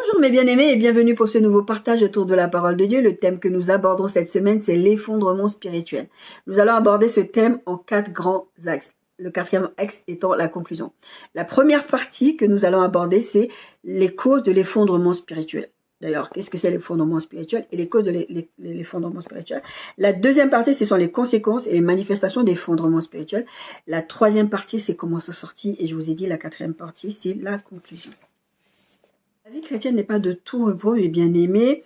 Bonjour mes bien-aimés et bienvenue pour ce nouveau partage autour de la parole de Dieu. Le thème que nous abordons cette semaine, c'est l'effondrement spirituel. Nous allons aborder ce thème en 4 grands axes. Le 4e axe étant la conclusion. La première partie que nous allons aborder, c'est les causes de l'effondrement spirituel. D'ailleurs, qu'est-ce que c'est l'effondrement spirituel et les causes de l'effondrement spirituel. La deuxième partie, ce sont les conséquences et les manifestations d'effondrement spirituel. La troisième partie, c'est comment s'en sortir. Et je vous ai dit, la 4e partie, c'est la conclusion. La vie chrétienne n'est pas de tout repos, mes bien-aimés.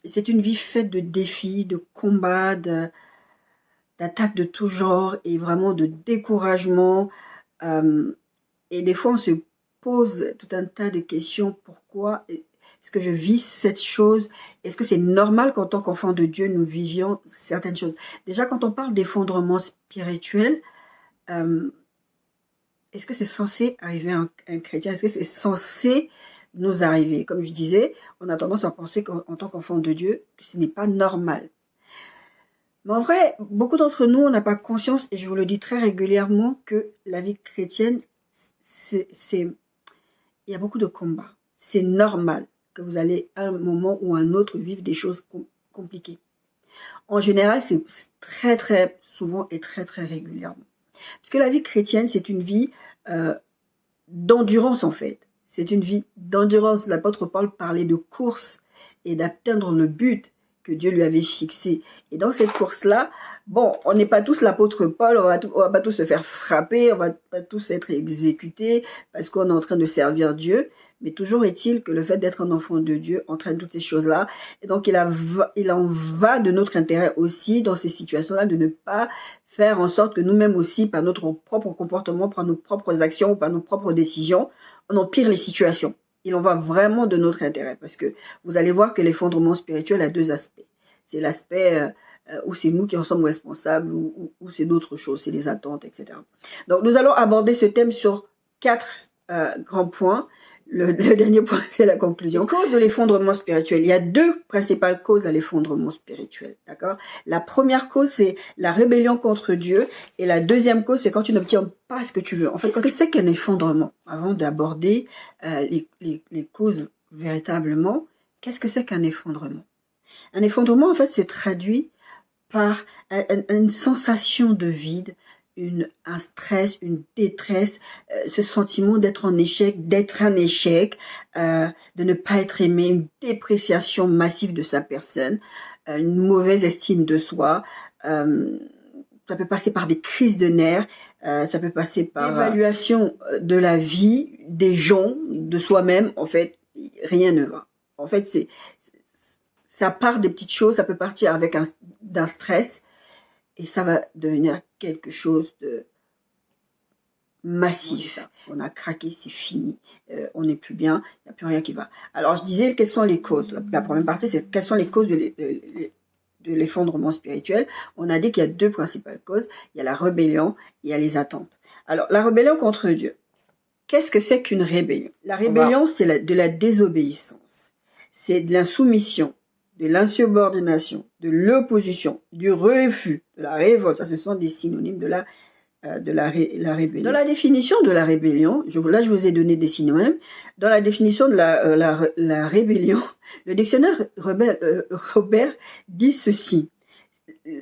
C'est une vie faite de défis, de combats, d'attaques de tout genre et vraiment de découragement. Et des fois, on se pose tout un tas de questions. Pourquoi est-ce que je vis cette chose? Est-ce que c'est normal qu'en tant qu'enfant de Dieu, nous vivions certaines choses? Déjà, quand on parle d'effondrement spirituel, est-ce que c'est censé arriver à un chrétien? Est-ce que c'est censé nous arriver? Comme je disais, on a tendance à penser qu'en tant qu'enfant de Dieu, ce n'est pas normal. Mais en vrai, beaucoup d'entre nous, on n'a pas conscience, et je vous le dis très régulièrement, que la vie chrétienne, il y a beaucoup de combats. C'est normal que vous allez à un moment ou à un autre vivre des choses compliquées. En général, c'est très très souvent et très très régulièrement. Parce que la vie chrétienne, c'est une vie d'endurance en fait. C'est une vie d'endurance. L'apôtre Paul parlait de course et d'atteindre le but que Dieu lui avait fixé. Et dans cette course-là, bon, on n'est pas tous l'apôtre Paul, on va pas tous se faire frapper, on va pas tous être exécutés parce qu'on est en train de servir Dieu. Mais toujours est-il que le fait d'être un enfant de Dieu entraîne toutes ces choses-là. Et donc, il en va de notre intérêt aussi dans ces situations-là de ne pas faire en sorte que nous-mêmes aussi, par notre propre comportement, par nos propres actions, par nos propres décisions, on empire les situations. Il en va vraiment de notre intérêt parce que vous allez voir que l'effondrement spirituel a 2 aspects. C'est l'aspect où c'est nous qui en sommes responsables ou c'est d'autres choses, c'est les attentes, etc. Donc, nous allons aborder ce thème sur 4 grands points. Le dernier point, c'est la conclusion. Les causes de l'effondrement spirituel. Il y a 2 principales causes à l'effondrement spirituel. D'accord? La première cause, c'est la rébellion contre Dieu. Et la deuxième cause, c'est quand tu n'obtiens pas ce que tu veux. En fait, qu'est-ce que c'est qu'un effondrement? Avant d'aborder les causes véritablement, qu'est-ce que c'est qu'un effondrement? Un effondrement, en fait, c'est traduit par une sensation de vide, un stress, une détresse, ce sentiment d'être en échec, d'être un échec, de ne pas être aimé, une dépréciation massive de sa personne, une mauvaise estime de soi. Ça peut passer par des crises de nerfs, ça peut passer par l'évaluation de la vie, des gens, de soi-même. En fait, rien ne va. En fait, ça part des petites choses, ça peut partir avec d'un stress, et ça va devenir quelque chose de massif. On a craqué, c'est fini. On n'est plus bien, il n'y a plus rien qui va. Alors, je disais, quelles sont les causes? La première partie, c'est quelles sont les causes de l'effondrement spirituel. On a dit qu'il y a 2 principales causes. Il y a la rébellion, il y a les attentes. Alors, la rébellion contre Dieu. Qu'est-ce que c'est qu'une rébellion? La rébellion, c'est de la désobéissance. C'est de l'insoumission, de l'insubordination, de l'opposition, du refus, de la révolte. Ça, ce sont des synonymes de la rébellion. Dans la définition de la rébellion, là je vous ai donné des synonymes. Dans la définition de la rébellion, le dictionnaire Robert dit ceci.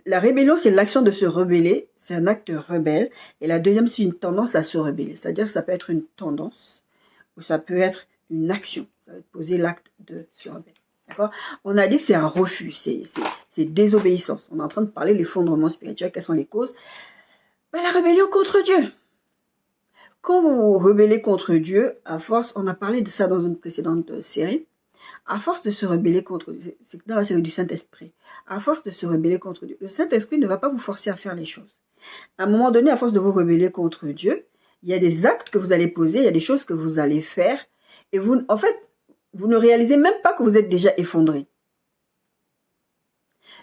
La rébellion, c'est l'action de se rebeller, c'est un acte rebelle. Et la deuxième, c'est une tendance à se rebeller. C'est-à-dire que ça peut être une tendance ou ça peut être une action. Ça va poser l'acte de se rebeller. D'accord? On a dit que c'est un refus, c'est désobéissance. On est en train de parler de l'effondrement spirituel. Quelles sont les causes? Ben, la rébellion contre Dieu. Quand vous vous rebellez contre Dieu, à force, on a parlé de ça dans une précédente série, à force de se rebeller contre Dieu, c'est dans la série du Saint-Esprit, à force de se rebeller contre Dieu, le Saint-Esprit ne va pas vous forcer à faire les choses. À un moment donné, à force de vous rebeller contre Dieu, il y a des actes que vous allez poser, il y a des choses que vous allez faire, et vous, en fait, vous ne réalisez même pas que vous êtes déjà effondré.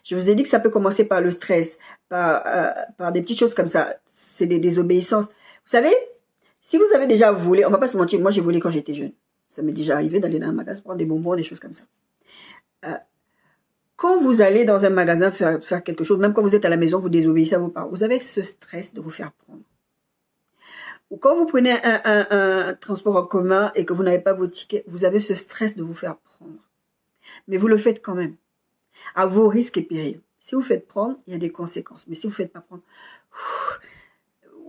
Je vous ai dit que ça peut commencer par le stress, par des petites choses comme ça. C'est des désobéissances. Vous savez, si vous avez déjà volé, on va pas se mentir, moi j'ai volé quand j'étais jeune. Ça m'est déjà arrivé d'aller dans un magasin prendre des bonbons, des choses comme ça. Quand vous allez dans un magasin faire quelque chose, même quand vous êtes à la maison, vous désobéissez à vos parents, vous avez ce stress de vous faire prendre. Ou quand vous prenez un transport en commun et que vous n'avez pas votre ticket, vous avez ce stress de vous faire prendre. Mais vous le faites quand même, à vos risques et périls. Si vous faites prendre, il y a des conséquences. Mais si vous ne faites pas prendre,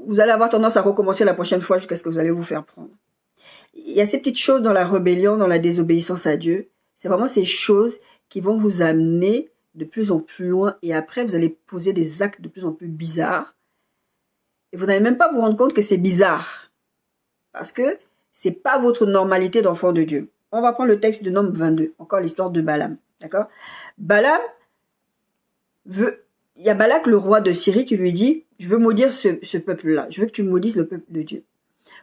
vous allez avoir tendance à recommencer la prochaine fois jusqu'à ce que vous allez vous faire prendre. Il y a ces petites choses dans la rébellion, dans la désobéissance à Dieu. C'est vraiment ces choses qui vont vous amener de plus en plus loin. Et après, vous allez poser des actes de plus en plus bizarres. Et vous n'allez même pas vous rendre compte que c'est bizarre. Parce que c'est pas votre normalité d'enfant de Dieu. On va prendre le texte de Nombre 22. Encore l'histoire de Balaam. D'accord? Balaam veut... Il y a Balak, le roi de Syrie, qui lui dit, je veux maudire ce peuple-là. Je veux que tu maudisses le peuple de Dieu.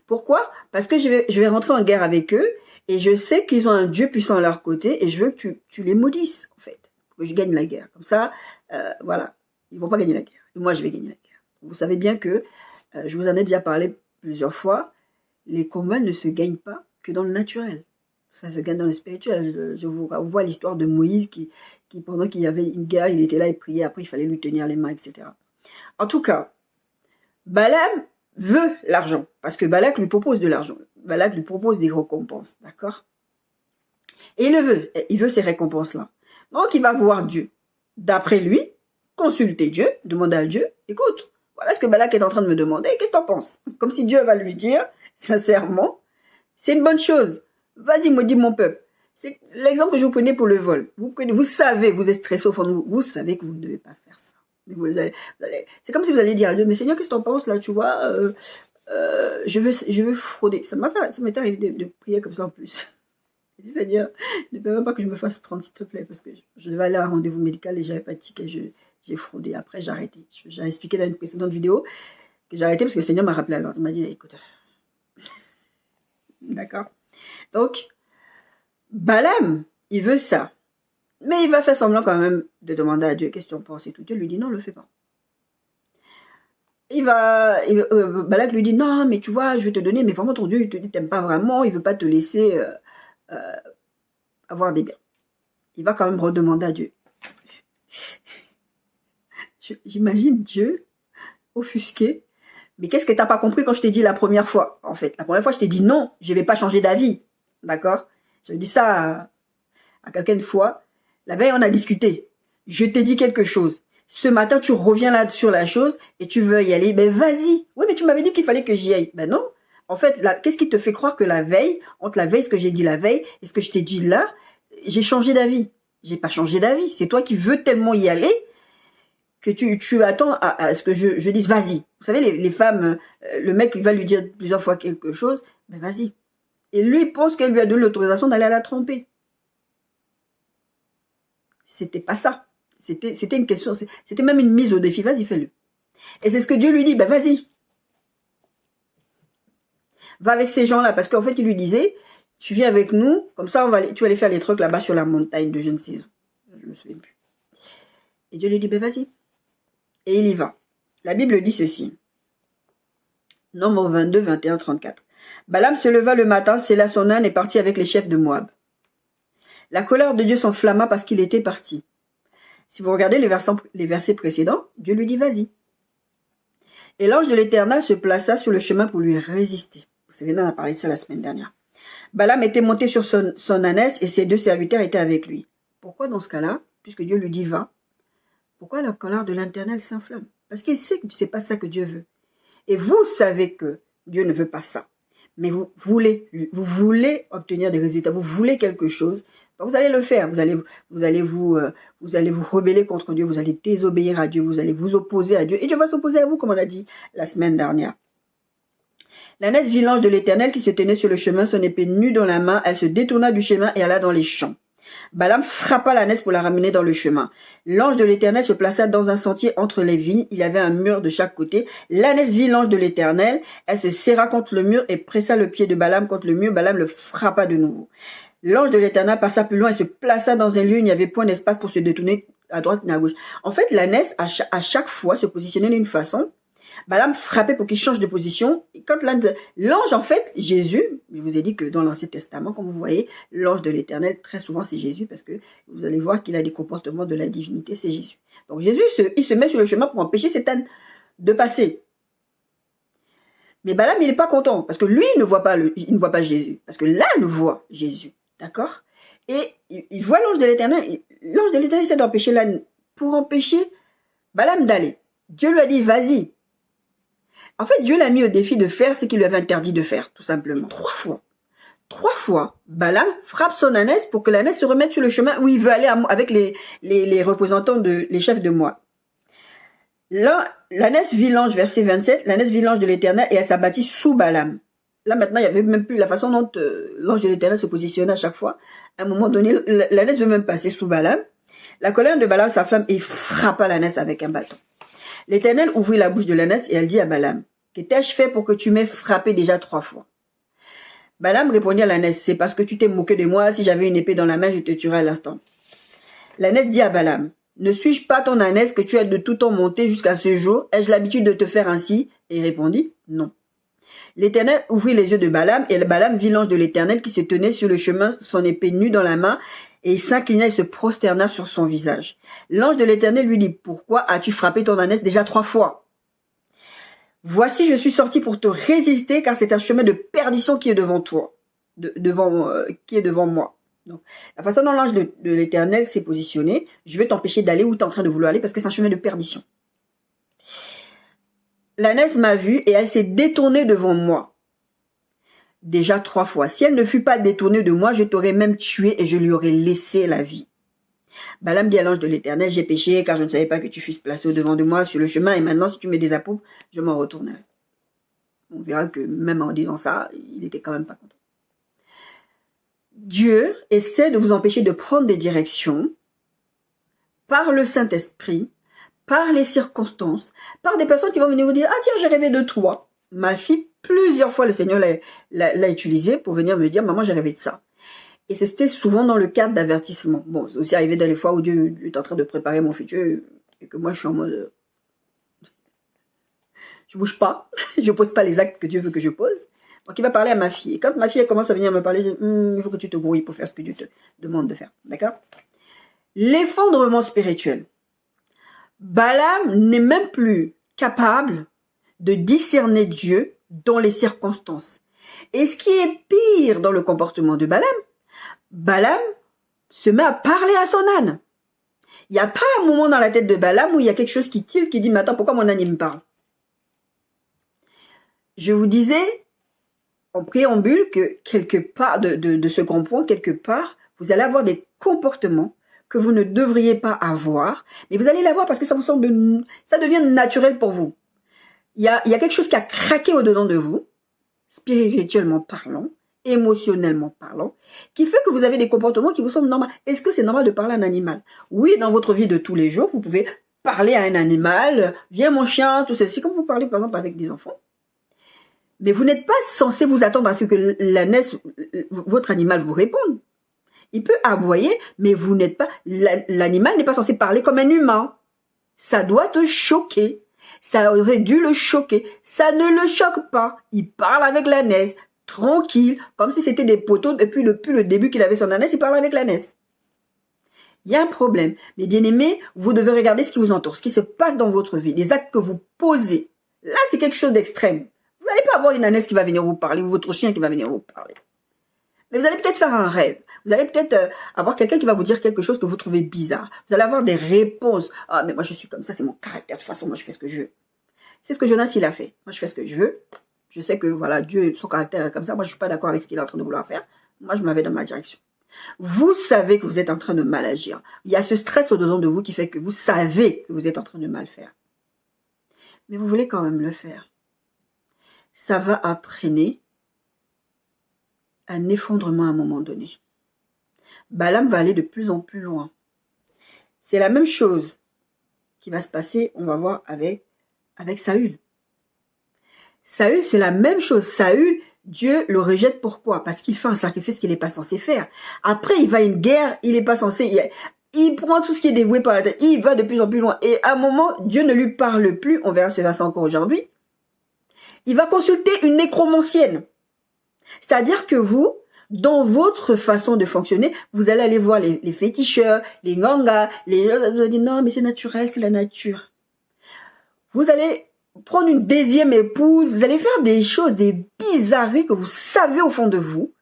Pourquoi? Parce que je vais rentrer en guerre avec eux et je sais qu'ils ont un Dieu puissant à leur côté et je veux que tu les maudisses, en fait. Que je gagne la guerre. Comme ça, voilà. Ils vont pas gagner la guerre. Et moi, je vais gagner la guerre. Vous savez bien que, je vous en ai déjà parlé plusieurs fois, les combats ne se gagnent pas que dans le naturel. Ça se gagne dans le spirituel. Je vous renvoie l'histoire de Moïse qui pendant qu'il y avait une guerre, il était là et priait. Après, il fallait lui tenir les mains, etc. En tout cas, Balaam veut l'argent. Parce que Balak lui propose de l'argent. Balak lui propose des récompenses. D'accord? Et il le veut. Il veut ces récompenses-là. Donc, il va voir Dieu. D'après lui, consulter Dieu, demander à Dieu, écoute, voilà ce que Balak est en train de me demander, qu'est-ce que t'en penses? Comme si Dieu va lui dire, sincèrement, c'est une bonne chose. Vas-y, maudis mon peuple. C'est l'exemple que je vous prenais pour le vol. Vous savez, vous êtes stressé au fond de vous, vous savez que vous ne devez pas faire ça. Mais vous allez, c'est comme si vous alliez dire à Dieu, mais Seigneur, qu'est-ce que t'en penses là, tu vois, je veux frauder. Ça m'est arrivé de prier comme ça en plus. J'ai dit, Seigneur, ne peux même pas que je me fasse prendre, s'il te plaît, parce que je devais aller à un rendez-vous médical et j'avais pas de ticket, j'ai fraudé. Après, j'ai arrêté. J'ai expliqué dans une précédente vidéo que j'ai arrêté parce que le Seigneur m'a rappelé à l'ordre. Il m'a dit, écoute, d'accord. Donc, Balaam, il veut ça. Mais il va faire semblant quand même de demander à Dieu, qu'est-ce que tu en penses et tout. Dieu lui dit, non, le fais pas. Balak lui dit, non, mais tu vois, je vais te donner, mais vraiment ton Dieu, il te dit, t'aimes pas vraiment, il veut pas te laisser avoir des biens. Il va quand même redemander à Dieu. J'imagine Dieu offusqué. Mais qu'est-ce que t'as pas compris quand je t'ai dit la première fois? En fait, la première fois, je t'ai dit non, je vais pas changer d'avis. D'accord? Je dis ça à quelqu'un une fois. La veille, on a discuté. Je t'ai dit quelque chose. Ce matin, tu reviens là sur la chose et tu veux y aller. Ben vas-y. Oui, mais tu m'avais dit qu'il fallait que j'y aille. Ben non. En fait, qu'est-ce qui te fait croire que la veille, entre la veille, ce que j'ai dit la veille et ce que je t'ai dit là, j'ai changé d'avis? J'ai pas changé d'avis. C'est toi qui veux tellement y aller que tu attends à ce que je dise vas-y. Vous savez, les femmes, le mec, il va lui dire plusieurs fois quelque chose, ben vas-y. Et lui, il pense qu'elle lui a donné l'autorisation d'aller à la tromper. C'était pas ça. C'était une question, c'était même une mise au défi. Vas-y, fais-le. Et c'est ce que Dieu lui dit, ben vas-y. Va avec ces gens-là, parce qu'en fait, il lui disait, tu viens avec nous, comme ça, tu vas aller faire les trucs là-bas sur la montagne de je ne sais où. Je me souviens plus. Et Dieu lui dit, ben vas-y. Et il y va. La Bible dit ceci. Nombre 22, 21, 34. Balaam se leva le matin, sella son âne et partit avec les chefs de Moab. La colère de Dieu s'enflamma parce qu'il était parti. Si vous regardez les versets précédents, Dieu lui dit vas-y. Et l'ange de l'Éternel se plaça sur le chemin pour lui résister. Vous savez, on a parlé de ça la semaine dernière. Balaam était monté sur son ânesse et ses deux serviteurs étaient avec lui. Pourquoi dans ce cas-là, puisque Dieu lui dit va, pourquoi la colère de l'Éternel s'enflamme? Parce qu'il sait que c'est pas ça que Dieu veut. Et vous savez que Dieu ne veut pas ça. Mais vous voulez obtenir des résultats, vous voulez quelque chose, donc vous allez le faire. Vous allez vous rebeller contre Dieu, vous allez désobéir à Dieu, vous allez vous opposer à Dieu, et Dieu va s'opposer à vous, comme on l'a dit la semaine dernière. L'ânesse vit l'ange de l'Éternel qui se tenait sur le chemin, son épée nue dans la main, elle se détourna du chemin et alla dans les champs. Balaam frappa l'ânesse pour la ramener dans le chemin. L'ange de l'Éternel se plaça dans un sentier entre les vignes. Il y avait un mur de chaque côté. L'ânesse vit l'ange de l'Éternel. Elle se serra contre le mur et pressa le pied de Balaam contre le mur. Balaam le frappa de nouveau. L'ange de l'Éternel passa plus loin et se plaça dans un lieu où il n'y avait point d'espace pour se détourner à droite ni à gauche. En fait, l'ânesse, à chaque fois, se positionnait d'une façon. Balaam frappait pour qu'il change de position. Et quand l'ange, en fait, Jésus, je vous ai dit que dans l'Ancien Testament, comme vous voyez, l'ange de l'Éternel, très souvent c'est Jésus, parce que vous allez voir qu'il a des comportements de la divinité, c'est Jésus. Donc Jésus, il se met sur le chemin pour empêcher cet âne de passer. Mais Balaam, il n'est pas content, parce que lui, il ne voit pas Jésus. Parce que là, il voit Jésus. D'accord? Et il voit l'ange de l'Éternel. L'ange de l'Éternel essaie d'empêcher l'âne. Pour empêcher Balaam d'aller. Dieu lui a dit, vas-y. En fait, Dieu l'a mis au défi de faire ce qu'il lui avait interdit de faire, tout simplement. 3 fois. 3 fois, Balaam frappe son ânesse pour que l'ânesse se remette sur le chemin où il veut aller avec les représentants, les chefs de Moab. Là, l'ânesse vit l'ange, verset 27, l'ânesse vit l'ange de l'Éternel et elle s'abattit sous Balaam. Là, maintenant, il n'y avait même plus la façon dont l'ange de l'Éternel se positionnait à chaque fois. À un moment donné, l'ânesse veut même passer sous Balaam. La colère de Balaam s'enflamme et frappa l'ânesse avec un bâton. L'Éternel ouvrit la bouche de l'ânesse et elle dit à Balaam, « Que t'ai-je fait pour que tu m'aies frappé déjà 3 fois ?» Balaam répondit à l'ânesse, « C'est parce que tu t'es moqué de moi, si j'avais une épée dans la main, je te tuerais à l'instant. » L'ânesse dit à Balaam, « Ne suis-je pas ton ânesse que tu as de tout temps monté jusqu'à ce jour? Ai-je l'habitude de te faire ainsi ?» Et il répondit, « Non. » L'Éternel ouvrit les yeux de Balaam, et Balaam vit l'ange de l'Éternel qui se tenait sur le chemin, son épée nue dans la main, et il s'inclina et se prosterna sur son visage. L'ange de l'Éternel lui dit, « Pourquoi as-tu frappé ton ânesse déjà 3 fois? Voici, je suis sorti pour te résister, car c'est un chemin de perdition qui est devant toi, qui est devant moi. » Donc, la façon dont l'ange de l'Éternel s'est positionné, je vais t'empêcher d'aller où tu es en train de vouloir aller, parce que c'est un chemin de perdition. L'ânesse m'a vu et elle s'est détournée devant moi. Déjà 3 fois. Si elle ne fût pas détournée de moi, je t'aurais même tué et je lui aurais laissé la vie. Balaam dit à l'ange de l'Éternel, j'ai péché car je ne savais pas que tu fusses placé au-devant de moi sur le chemin et maintenant si tu me désapprouves, je m'en retournerai. On verra que même en disant ça, il était quand même pas content. Dieu essaie de vous empêcher de prendre des directions par le Saint-Esprit, par les circonstances, par des personnes qui vont venir vous dire « Ah tiens, j'ai rêvé de toi ». Ma fille, plusieurs fois, le Seigneur l'a utilisé pour venir me dire « Maman, j'ai rêvé de ça ». Et c'était souvent dans le cadre d'avertissement. Bon, c'est aussi arrivé dans les fois où Dieu est en train de préparer mon futur et que moi, je suis en mode... je bouge pas, je pose pas les actes que Dieu veut que je pose. Donc, il va parler à ma fille. Et quand ma fille elle commence à venir me parler, je dis il faut que tu te grouilles pour faire ce que Dieu te demande de faire. D'accord? L'effondrement spirituel. Balaam n'est même plus capable de discerner Dieu dans les circonstances. Et ce qui est pire dans le comportement de Balaam, Balaam se met à parler à son âne. Il n'y a pas un moment dans la tête de Balaam où il y a quelque chose qui tire, qui dit, mais attends, pourquoi mon âne il me parle? Je vous disais, en préambule, que quelque part de ce grand point, quelque part, vous allez avoir des comportements que vous ne devriez pas avoir, mais vous allez l'avoir parce que ça vous semble, ça devient naturel pour vous. Il y a quelque chose qui a craqué au-dedans de vous, spirituellement parlant, émotionnellement parlant, qui fait que vous avez des comportements qui vous semblent normaux. Est-ce que c'est normal de parler à un animal? Oui, dans votre vie de tous les jours, vous pouvez parler à un animal, viens mon chien, tout ceci, comme vous parlez par exemple avec des enfants. Mais vous n'êtes pas censé vous attendre à ce que l'ânesse, votre animal vous réponde. Il peut aboyer, mais vous n'êtes pas, l'animal n'est pas censé parler comme un humain. Ça doit te choquer. Ça aurait dû le choquer. Ça ne le choque pas. Il parle avec l'ânesse, tranquille, comme si c'était des poteaux. Depuis le début qu'il avait son ânesse, il parle avec l'ânesse. Il y a un problème. Mais bien aimé, vous devez regarder ce qui vous entoure, ce qui se passe dans votre vie, les actes que vous posez. Là, c'est quelque chose d'extrême. Vous n'allez pas avoir une ânesse qui va venir vous parler ou votre chien qui va venir vous parler. Mais vous allez peut-être faire un rêve. Vous allez peut-être avoir quelqu'un qui va vous dire quelque chose que vous trouvez bizarre. Vous allez avoir des réponses. Ah, mais moi, je suis comme ça, c'est mon caractère. De toute façon, moi, je fais ce que je veux. C'est ce que Jonas, il a fait. Moi, je fais ce que je veux. Je sais que, voilà, Dieu, son caractère est comme ça. Moi, je suis pas d'accord avec ce qu'il est en train de vouloir faire. Moi, je m'en vais dans ma direction. Vous savez que vous êtes en train de mal agir. Il y a ce stress au-dedans de vous qui fait que vous savez que vous êtes en train de mal faire. Mais vous voulez quand même le faire. Ça va entraîner un effondrement à un moment donné. Balaam va aller de plus en plus loin. C'est la même chose qui va se passer, on va voir, avec Saül. Saül, c'est la même chose. Saül, Dieu le rejette. Pourquoi? Parce qu'il fait un sacrifice qu'il n'est pas censé faire. Après, il va à une guerre, il n'est pas censé... Il prend tout ce qui est dévoué par la tête. Il va de plus en plus loin. Et à un moment, Dieu ne lui parle plus. On verra ce verset encore aujourd'hui. Il va consulter une nécromancienne. C'est-à-dire que vous, dans votre façon de fonctionner, vous allez aller voir les féticheurs, les gangas, vous allez dire non, mais c'est naturel, c'est la nature. Vous allez prendre une deuxième épouse, vous allez faire des choses, des bizarreries que vous savez au fond de vous,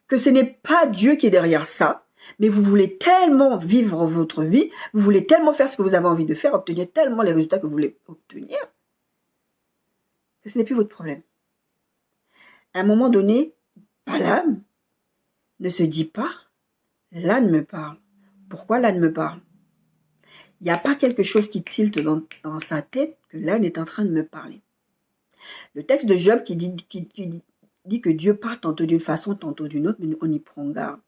que ce n'est pas Dieu qui est derrière ça, mais vous voulez tellement vivre votre vie, vous voulez tellement faire ce que vous avez envie de faire, obtenir tellement les résultats que vous voulez obtenir, que ce n'est plus votre problème. À un moment donné, Balaam ne se dit pas, l'âne me parle. Pourquoi l'âne me parle? Il n'y a pas quelque chose qui tilte dans sa tête que l'âne est en train de me parler. Le texte de Job qui dit que Dieu parle tantôt d'une façon, tantôt d'une autre, mais on y prend garde.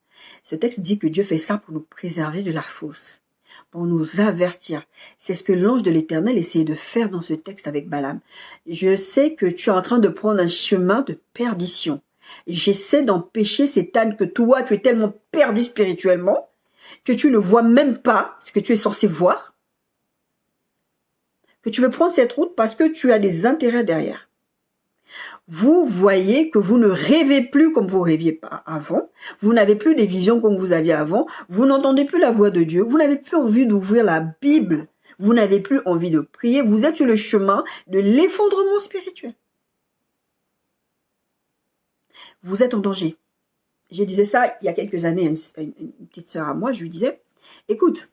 Ce texte dit que Dieu fait ça pour nous préserver de la fausse, pour nous avertir. C'est ce que l'ange de l'Éternel essayait de faire dans ce texte avec Balaam. Je sais que tu es en train de prendre un chemin de perdition. J'essaie d'empêcher cet âne que toi, tu es tellement perdu spirituellement que tu ne vois même pas ce que tu es censé voir, que tu veux prendre cette route parce que tu as des intérêts derrière. Vous voyez que vous ne rêvez plus comme vous rêviez pas avant, vous n'avez plus des visions comme vous aviez avant, vous n'entendez plus la voix de Dieu, vous n'avez plus envie d'ouvrir la Bible, vous n'avez plus envie de prier, vous êtes sur le chemin de l'effondrement spirituel. Vous êtes en danger. Je disais ça il y a quelques années à une petite sœur à moi, je lui disais, écoute,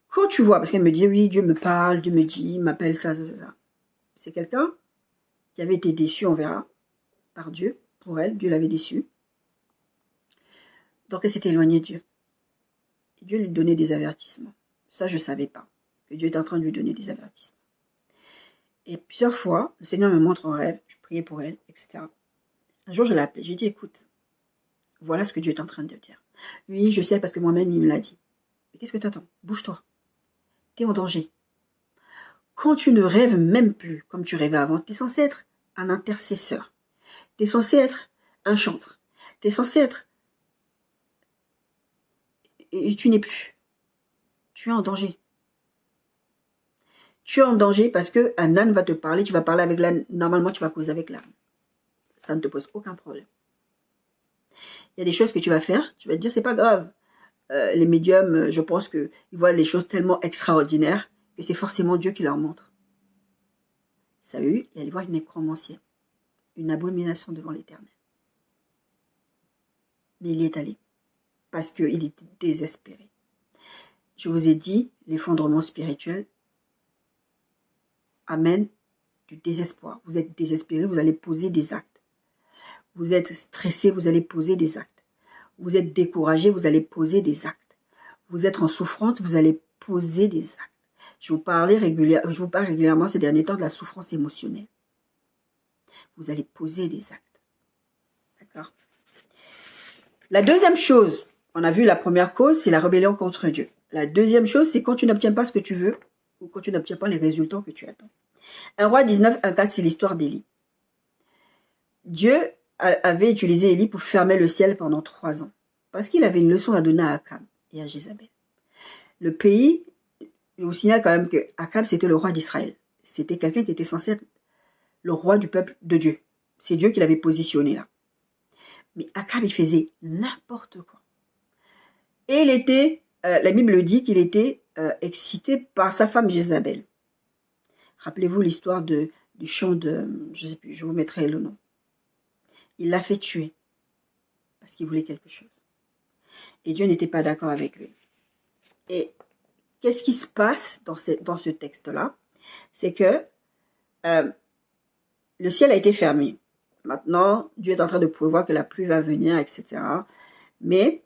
quand tu vois, parce qu'elle me dit, oui, Dieu me parle, Dieu me dit, il m'appelle ça. C'est quelqu'un qui avait été déçu, on verra, par Dieu, pour elle, Dieu l'avait déçu. Donc elle s'était éloignée de Dieu. Et Dieu lui donnait des avertissements. Ça, je ne savais pas, que Dieu était en train de lui donner des avertissements. Et plusieurs fois, le Seigneur me montre en rêve, je priais pour elle, etc. Un jour, je l'ai appelée, j'ai dit, écoute, voilà ce que Dieu est en train de dire. Oui, je sais parce que moi-même, il me l'a dit. Mais qu'est-ce que tu attends? Bouge-toi. Tu es en danger. Quand tu ne rêves même plus comme tu rêvais avant, tu es censé être un intercesseur. Tu es censé être un chantre. Tu es censé être... Et tu n'es plus. Tu es en danger. Tu es en danger parce qu'un âne va te parler, tu vas parler avec l'âne. Normalement, tu vas causer avec l'âne. Ça ne te pose aucun problème. Il y a des choses que tu vas faire, tu vas te dire, c'est pas grave. Les médiums, je pense qu'ils voient les choses tellement extraordinaires que c'est forcément Dieu qui leur montre. Saül, il allait voir une nécromancienne, une abomination devant l'Éternel. Mais il y est allé, parce qu'il était désespéré. Je vous ai dit, l'effondrement spirituel amène du désespoir. Vous êtes désespéré, vous allez poser des actes. Vous êtes stressé, vous allez poser des actes. Vous êtes découragé, vous allez poser des actes. Vous êtes en souffrance, vous allez poser des actes. Je vous parle régulièrement ces derniers temps de la souffrance émotionnelle. Vous allez poser des actes. D'accord? La deuxième chose, on a vu la première cause, c'est la rébellion contre Dieu. La deuxième chose, c'est quand tu n'obtiens pas ce que tu veux ou quand tu n'obtiens pas les résultats que tu attends. 1 Roi 19, 1-4, c'est l'histoire d'Élie. Dieu avait utilisé Élie pour fermer le ciel pendant 3 ans. Parce qu'il avait une leçon à donner à Akab et à Jézabel. Le pays, je vous signale quand même que Akab, c'était le roi d'Israël. C'était quelqu'un qui était censé être le roi du peuple de Dieu. C'est Dieu qui l'avait positionné là. Mais Akab, il faisait n'importe quoi. Et il était, la Bible dit qu'il était excité par sa femme Jézabel. Rappelez-vous l'histoire du chant de, je ne sais plus, je vous mettrai le nom. Il l'a fait tuer parce qu'il voulait quelque chose. Et Dieu n'était pas d'accord avec lui. Et qu'est-ce qui se passe dans ce texte-là? C'est que le ciel a été fermé. Maintenant, Dieu est en train de prévoir que la pluie va venir, etc. Mais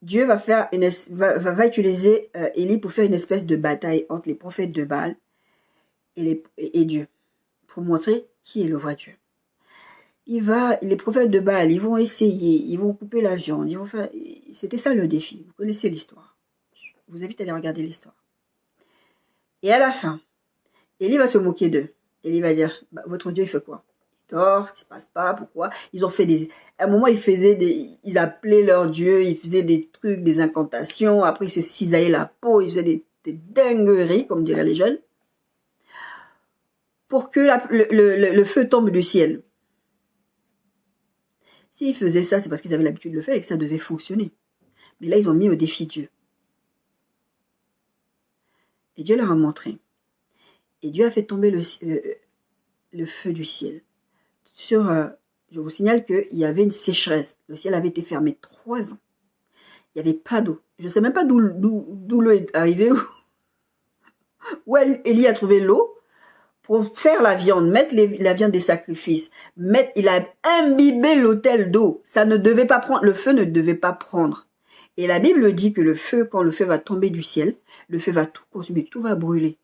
Dieu va utiliser Élie pour faire une espèce de bataille entre les prophètes de Baal et Dieu, pour montrer qui est le vrai Dieu. Les prophètes de Baal, ils vont essayer, ils vont couper la viande, ils vont faire... C'était ça le défi. Vous connaissez l'histoire. Je vous invite à aller regarder l'histoire. Et à la fin, Élie va se moquer d'eux. Élie va dire, bah, votre Dieu, il fait quoi? Il dort, ce qui se passe pas, pourquoi? Ils ont fait à un moment, ils appelaient leur Dieu, ils faisaient des trucs, des incantations, après ils se cisaillaient la peau, ils faisaient des dingueries, comme diraient les jeunes, pour que le feu tombe du ciel. S'ils faisaient ça, c'est parce qu'ils avaient l'habitude de le faire et que ça devait fonctionner. Mais là, ils ont mis au défi Dieu. Et Dieu leur a montré. Et Dieu a fait tomber le feu du ciel. Je vous signale qu'il y avait une sécheresse. Le ciel avait été fermé 3 ans. Il n'y avait pas d'eau. Je ne sais même pas d'où l'eau est arrivée, où Élie a trouvé l'eau pour faire la viande, mettre la viande des sacrifices. Il a imbibé l'autel d'eau. Ça ne devait pas prendre, le feu ne devait pas prendre. Et la Bible dit que le feu, quand le feu va tomber du ciel, le feu va tout consumer, tout va brûler.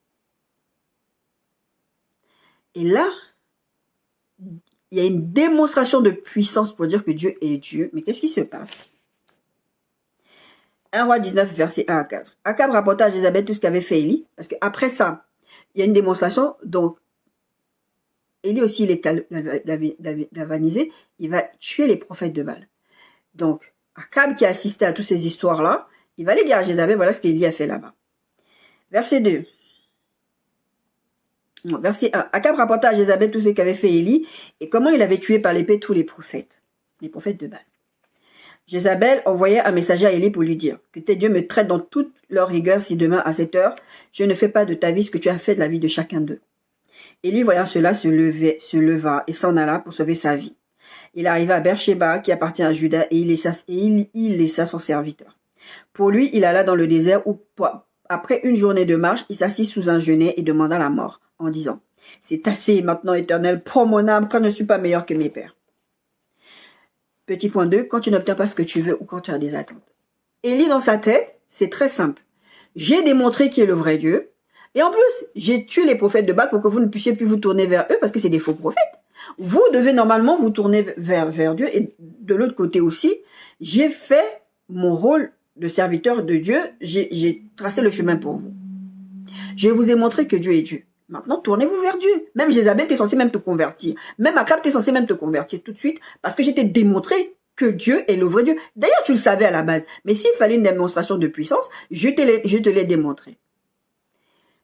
Et là, il y a une démonstration de puissance pour dire que Dieu est Dieu. Mais qu'est-ce qui se passe? 1 Roi 19, verset 1 à 4. Akab rapporta à Jézabel tout ce qu'avait fait Élie. Parce qu'après ça, il y a une démonstration. Donc, Élie aussi, il est galvanisé. Il va tuer les prophètes de Baal. Donc, Akab qui a assisté à toutes ces histoires-là, il va aller dire à Jézabel, voilà ce qu'Élie a fait là-bas. Verset 2. Verset 1. Akab rapporta à Jézabel tout ce qu'avait fait Élie et comment il avait tué par l'épée tous les prophètes de Baal. Jézabel envoyait un messager à Élie pour lui dire que tes dieux me traitent dans toute leur rigueur si demain à cette heure je ne fais pas de ta vie ce que tu as fait de la vie de chacun d'eux. Élie voyant cela se leva et s'en alla pour sauver sa vie. Il arriva à Beersheba qui appartient à Juda et il laissa son serviteur. Pour lui, il alla dans le désert où après une journée de marche, il s'assit sous un genêt et demanda la mort en disant « C'est assez maintenant, Éternel, prends mon âme quand je ne suis pas meilleur que mes pères. » Petit point 2, quand tu n'obtiens pas ce que tu veux ou quand tu as des attentes. Élie dans sa tête, c'est très simple. J'ai démontré qui est le vrai Dieu. Et en plus, j'ai tué les prophètes de Baal pour que vous ne puissiez plus vous tourner vers eux parce que c'est des faux prophètes. Vous devez normalement vous tourner vers Dieu. Et de l'autre côté aussi, j'ai fait mon rôle de serviteur de Dieu. J'ai tracé le chemin pour vous. Je vous ai montré que Dieu est Dieu. Maintenant, tournez-vous vers Dieu. Même Jézabel, t'es censé même te convertir. Même Akab, t'es censé même te convertir tout de suite parce que j'ai t'ai démontré que Dieu est le vrai Dieu. D'ailleurs, tu le savais à la base. Mais s'il fallait une démonstration de puissance, je te l'ai démontré.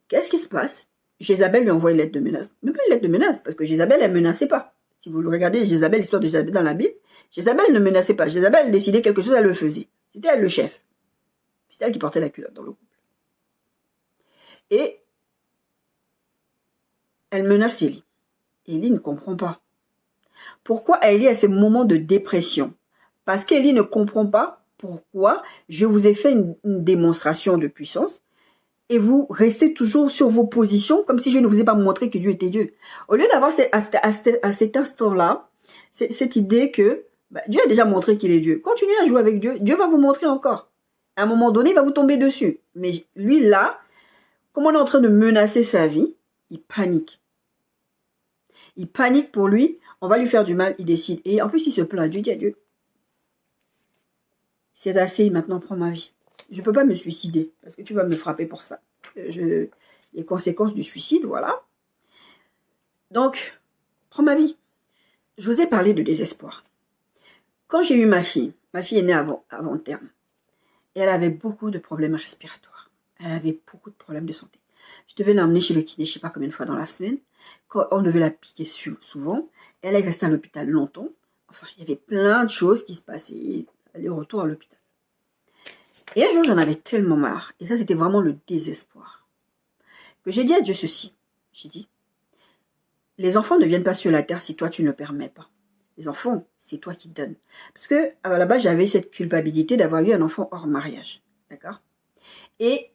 Qu'est-ce qui se passe? Jézabel lui envoie une lettre de menace. Même pas une lettre de menace, parce que Jézabel, elle ne menaçait pas. Si vous le regardez, Jézabel, l'histoire de Jézabel dans la Bible, Jézabel ne menaçait pas. Jézabel décidait quelque chose, elle le faisait. C'était elle le chef. C'était elle qui portait la culotte dans le couple. Et elle menace Élie. Élie ne comprend pas. Pourquoi Élie a ces moments de dépression? Parce qu'Élie ne comprend pas pourquoi je vous ai fait une démonstration de puissance et vous restez toujours sur vos positions comme si je ne vous ai pas montré que Dieu était Dieu. Au lieu d'avoir à cet instant-là, cette idée que Dieu a déjà montré qu'il est Dieu. Continuez à jouer avec Dieu. Dieu va vous montrer encore. À un moment donné, il va vous tomber dessus. Mais lui, là, comme on est en train de menacer sa vie, il panique. Il panique pour lui. On va lui faire du mal, il décide. Et en plus, il se plaint. Dieu dit à Dieu, c'est assez, maintenant prends ma vie. Je ne peux pas me suicider, parce que tu vas me frapper pour ça. Les conséquences du suicide, voilà. Donc, prends ma vie. Je vous ai parlé de désespoir. Quand j'ai eu ma fille est née avant terme. Et elle avait beaucoup de problèmes respiratoires. Elle avait beaucoup de problèmes de santé. Je devais l'emmener chez le kiné, je ne sais pas combien de fois dans la semaine. Quand on devait la piquer souvent. Elle est restée à l'hôpital longtemps. Enfin, il y avait plein de choses qui se passaient. Aller-retour à l'hôpital. Et un jour, j'en avais tellement marre. Et ça, c'était vraiment le désespoir. Que j'ai dit à Dieu ceci. J'ai dit, les enfants ne viennent pas sur la terre si toi, tu ne le permets pas. Les enfants, c'est toi qui donnes. Parce que, à la base, j'avais cette culpabilité d'avoir eu un enfant hors mariage. D'accord? Et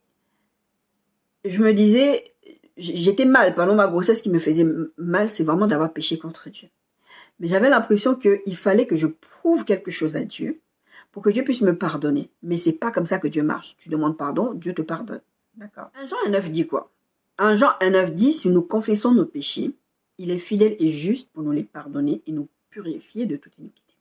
je me disais, j'étais mal. Pendant ma grossesse, ce qui me faisait mal, c'est vraiment d'avoir péché contre Dieu. Mais j'avais l'impression qu'il fallait que je prouve quelque chose à Dieu pour que Dieu puisse me pardonner. Mais c'est pas comme ça que Dieu marche. Tu demandes pardon, Dieu te pardonne. D'accord? 1 Jean 1,9 dit quoi? 1 Jean 1,9 dit, si nous confessons nos péchés, il est fidèle et juste pour nous les pardonner et nous purifier de toute iniquité.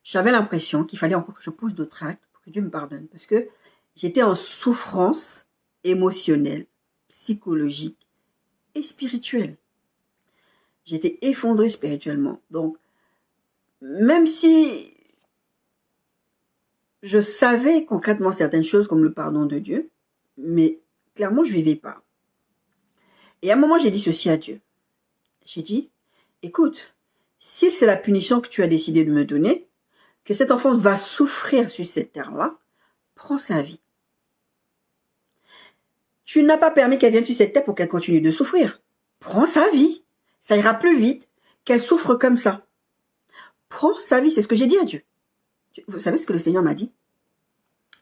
J'avais l'impression qu'il fallait encore que je pose d'autres actes pour que Dieu me pardonne. Parce que j'étais en souffrance émotionnelle, psychologique et spirituelle. J'étais effondrée spirituellement. Donc, même si je savais concrètement certaines choses comme le pardon de Dieu, mais clairement, je ne vivais pas. Et à un moment, j'ai dit ceci à Dieu. J'ai dit, écoute, si c'est la punition que tu as décidé de me donner, que cet enfant va souffrir sur cette terre-là, prends sa vie. Tu n'as pas permis qu'elle vienne sur cette terre pour qu'elle continue de souffrir. Prends sa vie. Ça ira plus vite qu'elle souffre comme ça. Prends sa vie. C'est ce que j'ai dit à Dieu. Vous savez ce que le Seigneur m'a dit?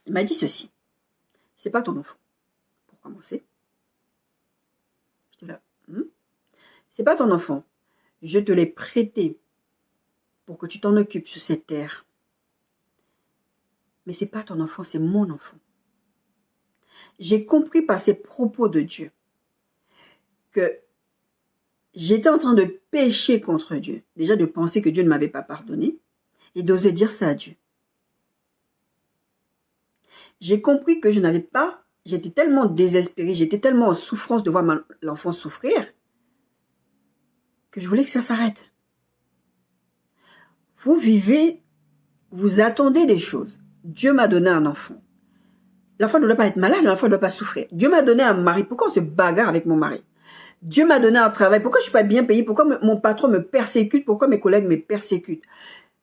Il m'a dit ceci. C'est pas ton enfant. Pour commencer. Je te là. C'est pas ton enfant. Je te l'ai prêté pour que tu t'en occupes sur cette terre. Mais c'est pas ton enfant, c'est mon enfant. J'ai compris par ces propos de Dieu que j'étais en train de pécher contre Dieu. Déjà de penser que Dieu ne m'avait pas pardonné et d'oser dire ça à Dieu. J'ai compris que je n'avais pas, j'étais tellement désespérée, j'étais tellement en souffrance de voir l'enfant souffrir que je voulais que ça s'arrête. Vous vivez, vous attendez des choses. Dieu m'a donné un enfant. L'enfant ne doit pas être malade, l'enfant ne doit pas souffrir. Dieu m'a donné un mari. Pourquoi on se bagarre avec mon mari? Dieu m'a donné un travail. Pourquoi je ne suis pas bien payée? Pourquoi mon patron me persécute? Pourquoi mes collègues me persécutent?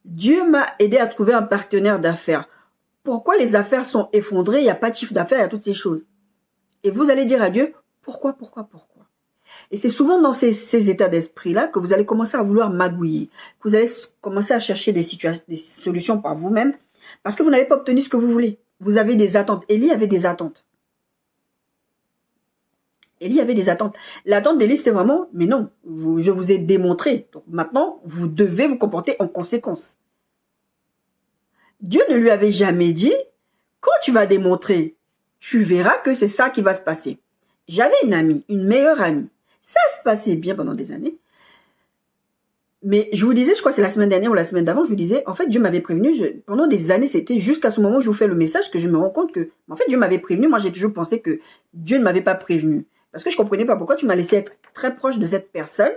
Dieu m'a aidé à trouver un partenaire d'affaires. Pourquoi les affaires sont effondrées? Il n'y a pas de chiffre d'affaires, il y a toutes ces choses. Et vous allez dire à Dieu, pourquoi? Et c'est souvent dans ces états d'esprit-là que vous allez commencer à vouloir magouiller, que vous allez commencer à chercher des solutions par vous-même, parce que vous n'avez pas obtenu ce que vous voulez. Vous avez des attentes. Élie avait des attentes. Élie avait des attentes. L'attente d'Élie, c'était vraiment, mais non, je vous ai démontré. Donc maintenant, vous devez vous comporter en conséquence. Dieu ne lui avait jamais dit, quand tu vas démontrer, tu verras que c'est ça qui va se passer. J'avais une amie, une meilleure amie. Ça se passait bien pendant des années. Mais je vous disais, je crois que c'est la semaine dernière ou la semaine d'avant, je vous disais, en fait, Dieu m'avait prévenu, pendant des années, c'était jusqu'à ce moment où je vous fais le message que je me rends compte que, en fait, Dieu m'avait prévenu. Moi, j'ai toujours pensé que Dieu ne m'avait pas prévenu. Parce que je comprenais pas pourquoi tu m'as laissé être très proche de cette personne,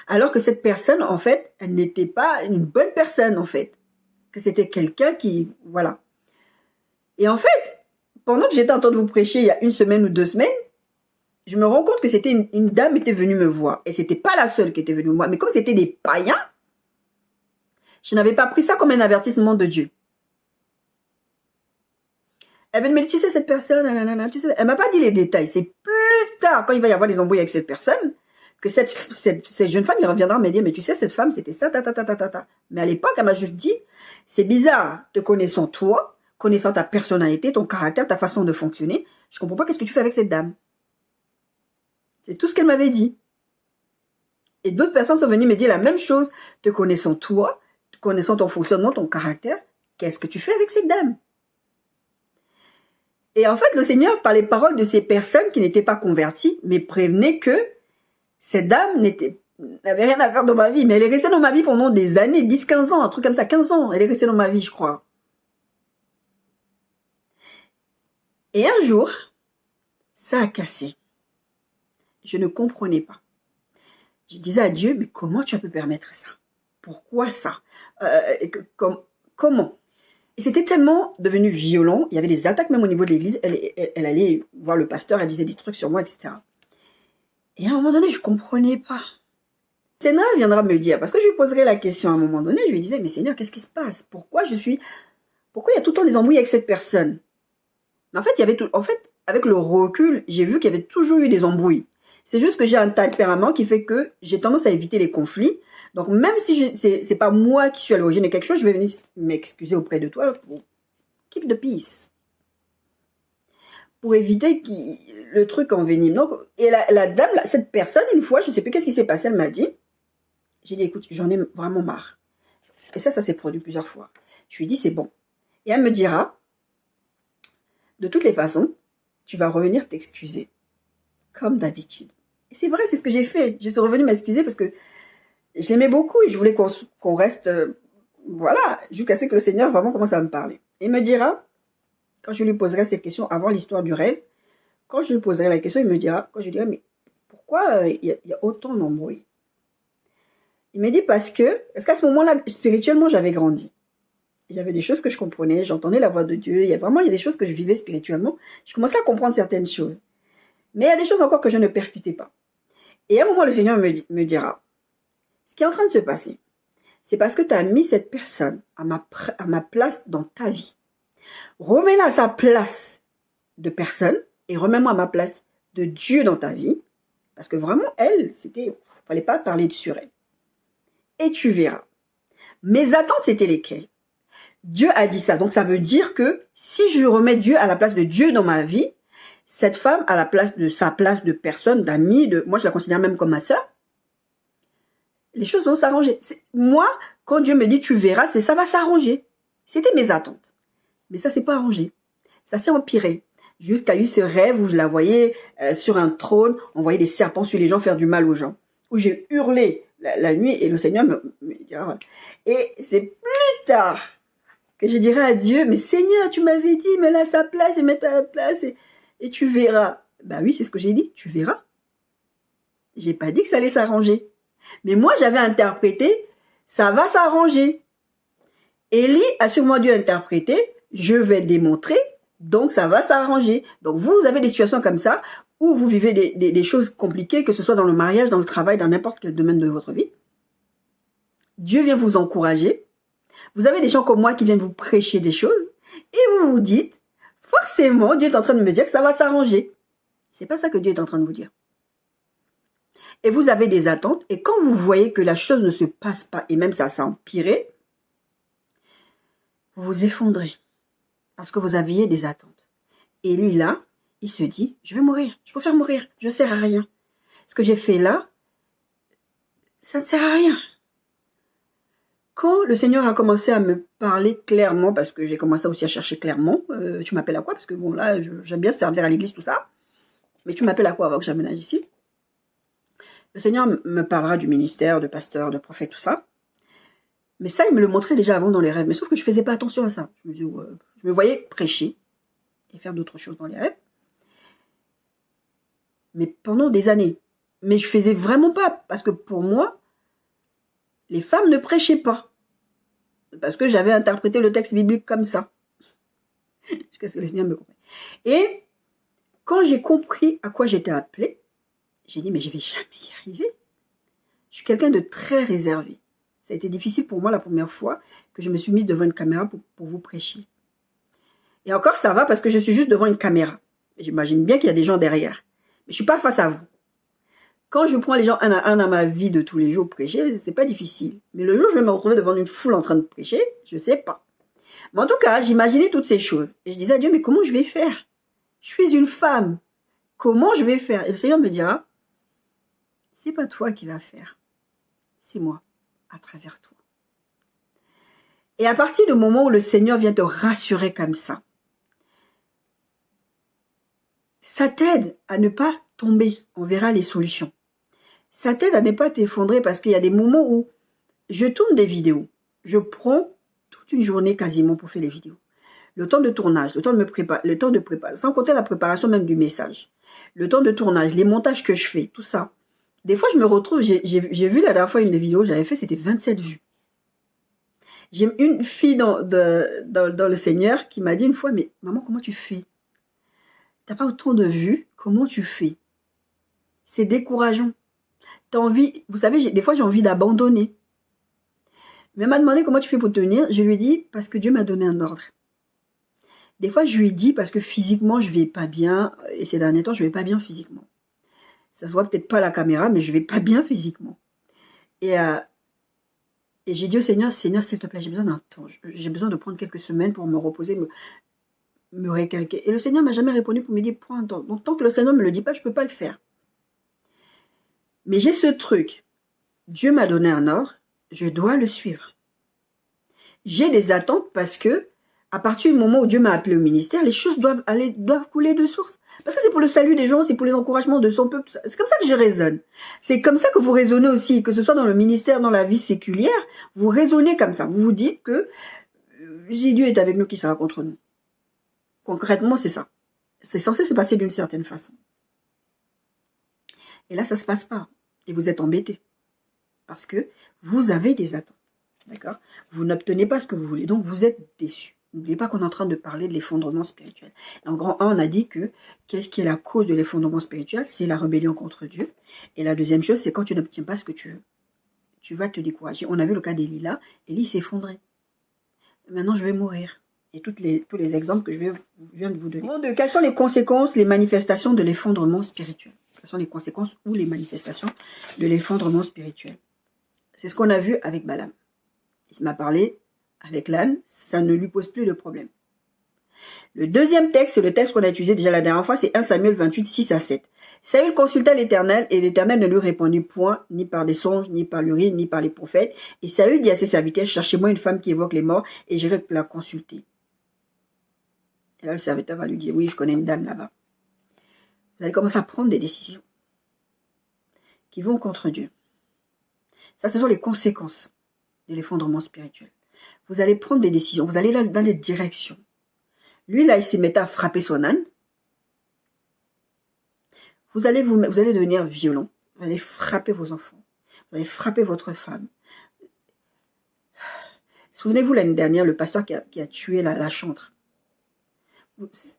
alors que cette personne, en fait, elle n'était pas une bonne personne, en fait. Que c'était quelqu'un qui, voilà. Et en fait, pendant que j'étais en train de vous prêcher il y a 1 semaine ou 2 semaines, je me rends compte que c'était une dame était venue me voir. Et c'était pas la seule qui était venue me voir. Mais comme c'était des païens, je n'avais pas pris ça comme un avertissement de Dieu. Elle venait me dire, tu sais, cette personne, nanana, tu sais, elle m'a pas dit les détails. C'est plus tard, quand il va y avoir des embrouilles avec cette personne, que cette jeune femme, il reviendra me dire, mais tu sais, cette femme, c'était ça, ta. Mais à l'époque, elle m'a juste dit, c'est bizarre, te connaissant toi, connaissant ta personnalité, ton caractère, ta façon de fonctionner, je comprends pas qu'est-ce que tu fais avec cette dame. C'est tout ce qu'elle m'avait dit. Et d'autres personnes sont venues me dire la même chose, te connaissant toi, te connaissant ton fonctionnement, ton caractère, qu'est-ce que tu fais avec cette dame? Et en fait, le Seigneur, par les paroles de ces personnes qui n'étaient pas converties, me prévenait que cette dame n'avait rien à faire dans ma vie. Mais elle est restée dans ma vie pendant des années, 10, 15 ans, un truc comme ça, 15 ans. Elle est restée dans ma vie, je crois. Et un jour, ça a cassé. Je ne comprenais pas. Je disais à Dieu, mais comment tu as pu permettre ça? Pourquoi ça? Comment? Et c'était tellement devenu violent. Il y avait des attaques même au niveau de l'église. Elle allait voir le pasteur, elle disait des trucs sur moi, etc. Et à un moment donné, je ne comprenais pas. Seigneur viendra me dire, parce que je lui poserai la question à un moment donné, je lui disais, mais Seigneur, qu'est-ce qui se passe? Pourquoi il y a tout le temps des embrouilles avec cette personne? Mais en fait, avec le recul, j'ai vu qu'il y avait toujours eu des embrouilles. C'est juste que j'ai un tempérament qui fait que j'ai tendance à éviter les conflits. Donc, même si c'est pas moi qui suis à l'origine de quelque chose, je vais venir m'excuser auprès de toi pour keep the peace. Pour éviter le truc envenime. Donc, et la dame, cette personne, une fois, je ne sais plus qu'est-ce qui s'est passé, elle m'a dit, j'ai dit, écoute, j'en ai vraiment marre. Et ça s'est produit plusieurs fois. Je lui ai dit, c'est bon. Et elle me dira, de toutes les façons, tu vas revenir t'excuser. Comme d'habitude. Et c'est vrai, c'est ce que j'ai fait. Je suis revenue m'excuser parce que je l'aimais beaucoup et je voulais qu'on reste, voilà, jusqu'à ce que le Seigneur vraiment commence à me parler. Et il me dira, quand je lui poserai cette question avant l'histoire du rêve, quand je lui poserai la question, il me dira, quand je lui dirai, mais pourquoi il y a autant d'embrouilles? Il me dit parce qu'à ce moment-là, spirituellement, j'avais grandi. Il y avait des choses que je comprenais, j'entendais la voix de Dieu, il y a des choses que je vivais spirituellement. Je commençais à comprendre certaines choses. Mais il y a des choses encore que je ne percutais pas. Et à un moment, le Seigneur me dira, ce qui est en train de se passer, c'est parce que tu as mis cette personne à ma place dans ta vie. Remets-la à sa place de personne et remets-moi à ma place de Dieu dans ta vie. Parce que vraiment, elle, fallait pas parler sur elle. Et tu verras. Mes attentes, c'était lesquelles? Dieu a dit ça. Donc, ça veut dire que si je remets Dieu à la place de Dieu dans ma vie, cette femme, à la place de sa place de personne, d'amie, moi, je la considère même comme ma sœur, les choses vont s'arranger. Moi, quand Dieu me dit, tu verras, ça va s'arranger. C'était mes attentes. Mais ça s'est pas arrangé. Ça s'est empiré. Jusqu'à eu ce rêve où je la voyais sur un trône, on voyait des serpents sur les gens faire du mal aux gens. Où j'ai hurlé la nuit et le Seigneur me dira, voilà. Et c'est plus tard que je dirai à Dieu, mais Seigneur, tu m'avais dit, mets-la à sa place et mets-la à la place et tu verras. Ben oui, c'est ce que j'ai dit, tu verras. J'ai pas dit que ça allait s'arranger. Mais moi, j'avais interprété, ça va s'arranger. Élie a sûrement dû interpréter, je vais démontrer, donc ça va s'arranger. Donc vous avez des situations comme ça, où vous vivez des choses compliquées, que ce soit dans le mariage, dans le travail, dans n'importe quel domaine de votre vie. Dieu vient vous encourager. Vous avez des gens comme moi qui viennent vous prêcher des choses, et vous vous dites, forcément, Dieu est en train de me dire que ça va s'arranger. C'est pas ça que Dieu est en train de vous dire. Et vous avez des attentes, et quand vous voyez que la chose ne se passe pas, et même ça s'est empiré, vous vous effondrez. Parce que vous aviez des attentes. Et lui, là, il se dit, je vais mourir, je préfère mourir, je ne sers à rien. Ce que j'ai fait là, ça ne sert à rien. Quand le Seigneur a commencé à me parler clairement, parce que j'ai commencé aussi à chercher clairement, tu m'appelles à quoi? Parce que bon là, j'aime bien servir à l'église, tout ça. Mais tu m'appelles à quoi avant que j'aménage ici? Le Seigneur me parlera du ministère, de pasteur, de prophète, tout ça. Mais ça, il me le montrait déjà avant dans les rêves. Mais sauf que je faisais pas attention à ça. Je me voyais prêcher et faire d'autres choses dans les rêves. Mais pendant des années. Mais je faisais vraiment pas. Parce que pour moi, les femmes ne prêchaient pas. Parce que j'avais interprété le texte biblique comme ça. Parce que le Seigneur me comprend. Et quand j'ai compris à quoi j'étais appelée, j'ai dit, mais je vais jamais y arriver. Je suis quelqu'un de très réservé. Ça a été difficile pour moi la première fois que je me suis mise devant une caméra pour vous prêcher. Et encore, ça va parce que je suis juste devant une caméra. J'imagine bien qu'il y a des gens derrière. Mais je ne suis pas face à vous. Quand je prends les gens un à un dans ma vie de tous les jours prêcher, c'est pas difficile. Mais le jour où je vais me retrouver devant une foule en train de prêcher, je ne sais pas. Mais en tout cas, j'imaginais toutes ces choses. Et je disais à Dieu, mais comment je vais faire? Je suis une femme. Comment je vais faire? Et le Seigneur me dira, c'est pas toi qui vas faire. C'est moi, à travers toi. Et à partir du moment où le Seigneur vient te rassurer comme ça t'aide à ne pas tomber. On verra les solutions. Ça t'aide à ne pas t'effondrer parce qu'il y a des moments où je tourne des vidéos. Je prends toute une journée quasiment pour faire les vidéos. Le temps de tournage, le temps de me préparer, le temps de préparer, sans compter la préparation même du message. Le temps de tournage, les montages que je fais, tout ça. Des fois, je me retrouve, j'ai vu la dernière fois une des vidéos que j'avais fait, c'était 27 vues. J'ai une fille dans le Seigneur qui m'a dit une fois, mais maman, comment tu fais? T'as pas autant de vues, comment tu fais? C'est décourageant. T'as envie, vous savez, des fois j'ai envie d'abandonner. Mais elle m'a demandé comment tu fais pour tenir. Je lui ai dit, parce que Dieu m'a donné un ordre. Des fois, je lui ai dit, parce que physiquement, je vais pas bien. Et ces derniers temps, je vais pas bien physiquement. Ça se voit peut-être pas à la caméra, mais je vais pas bien physiquement. Et j'ai dit au Seigneur, Seigneur, s'il te plaît, j'ai besoin d'un temps. J'ai besoin de prendre quelques semaines pour me reposer, me récalquer. Et le Seigneur m'a jamais répondu pour me dire, prends un temps. Donc, tant que le Seigneur me le dit pas, je peux pas le faire. Mais j'ai ce truc. Dieu m'a donné un ordre, je dois le suivre. J'ai des attentes parce que, à partir du moment où Dieu m'a appelé au ministère, les choses doivent couler de source. Parce que c'est pour le salut des gens, c'est pour les encouragements de son peuple. C'est comme ça que je raisonne. C'est comme ça que vous raisonnez aussi, que ce soit dans le ministère, dans la vie séculière, vous raisonnez comme ça. Vous vous dites que si Dieu est avec nous, qui sera contre nous? Concrètement, c'est ça. C'est censé se passer d'une certaine façon. Et là, ça ne se passe pas. Et vous êtes embêtés. Parce que vous avez des attentes. D'accord? Vous n'obtenez pas ce que vous voulez. Donc, vous êtes déçus. N'oubliez pas qu'on est en train de parler de l'effondrement spirituel. Et en grand 1, on a dit que qu'est-ce qui est la cause de l'effondrement spirituel? C'est la rébellion contre Dieu. Et la deuxième chose, c'est quand tu n'obtiens pas ce que tu veux. Tu vas te décourager. On a vu le cas d'Élie là. Élie s'est effondré. Maintenant, je vais mourir. et tous les exemples que je viens de vous donner. Quelles sont les conséquences, les manifestations de l'effondrement spirituel? Quelles sont les conséquences ou les manifestations de l'effondrement spirituel? C'est ce qu'on a vu avec Balaam. Il m'a parlé avec l'âne, ça ne lui pose plus de problème. Le deuxième texte, c'est le texte qu'on a utilisé déjà la dernière fois, c'est 1 Samuel 28, 6 à 7. Saül consulta l'Éternel, et l'Éternel ne lui répondit point, ni par des songes, ni par l'urine, ni par les prophètes. Et Saül dit à ses serviteurs, cherchez-moi une femme qui évoque les morts, et j'irai la consulter. Et là, le serviteur va lui dire, oui, je connais une dame là-bas. Vous allez commencer à prendre des décisions qui vont contre Dieu. Ça, ce sont les conséquences de l'effondrement spirituel. Vous allez prendre des décisions, vous allez là dans les directions. Lui, là, il s'est mis à frapper son âne. Vous allez devenir violent. Vous allez frapper vos enfants. Vous allez frapper votre femme. Souvenez-vous l'année dernière, le pasteur qui a tué la chantre.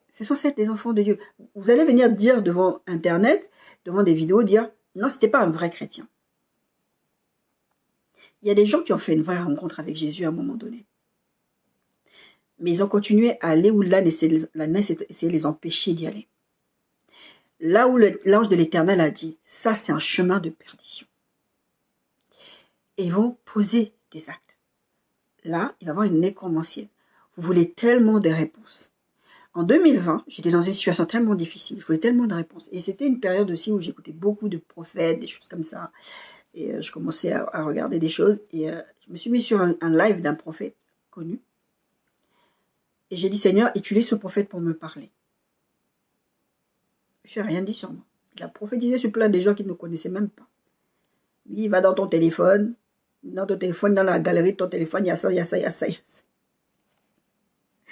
C'est censé être des enfants de Dieu. Vous allez venir dire devant Internet, devant des vidéos, dire non, c'était pas un vrai chrétien. Il y a des gens qui ont fait une vraie rencontre avec Jésus à un moment donné. Mais ils ont continué à aller où l'âne essayait de les empêcher d'y aller. Là où l'ange de l'Éternel a dit, ça c'est un chemin de perdition. Et ils vont poser des actes. Là, il va y avoir une nécromancienne. Vous voulez tellement de réponses. En 2020, j'étais dans une situation tellement difficile. Je voulais tellement de réponses. Et c'était une période aussi où j'écoutais beaucoup de prophètes, des choses comme ça. Et je commençais à regarder des choses. Et je me suis mis sur un live d'un prophète connu. Et j'ai dit, Seigneur, utilise ce prophète pour me parler. Je n'ai rien dit sur moi. Il a prophétisé sur plein de gens qui ne me connaissaient même pas. Il va dans ton téléphone, dans la galerie de ton téléphone, il y a ça, il y a ça, il y a ça, il y a ça.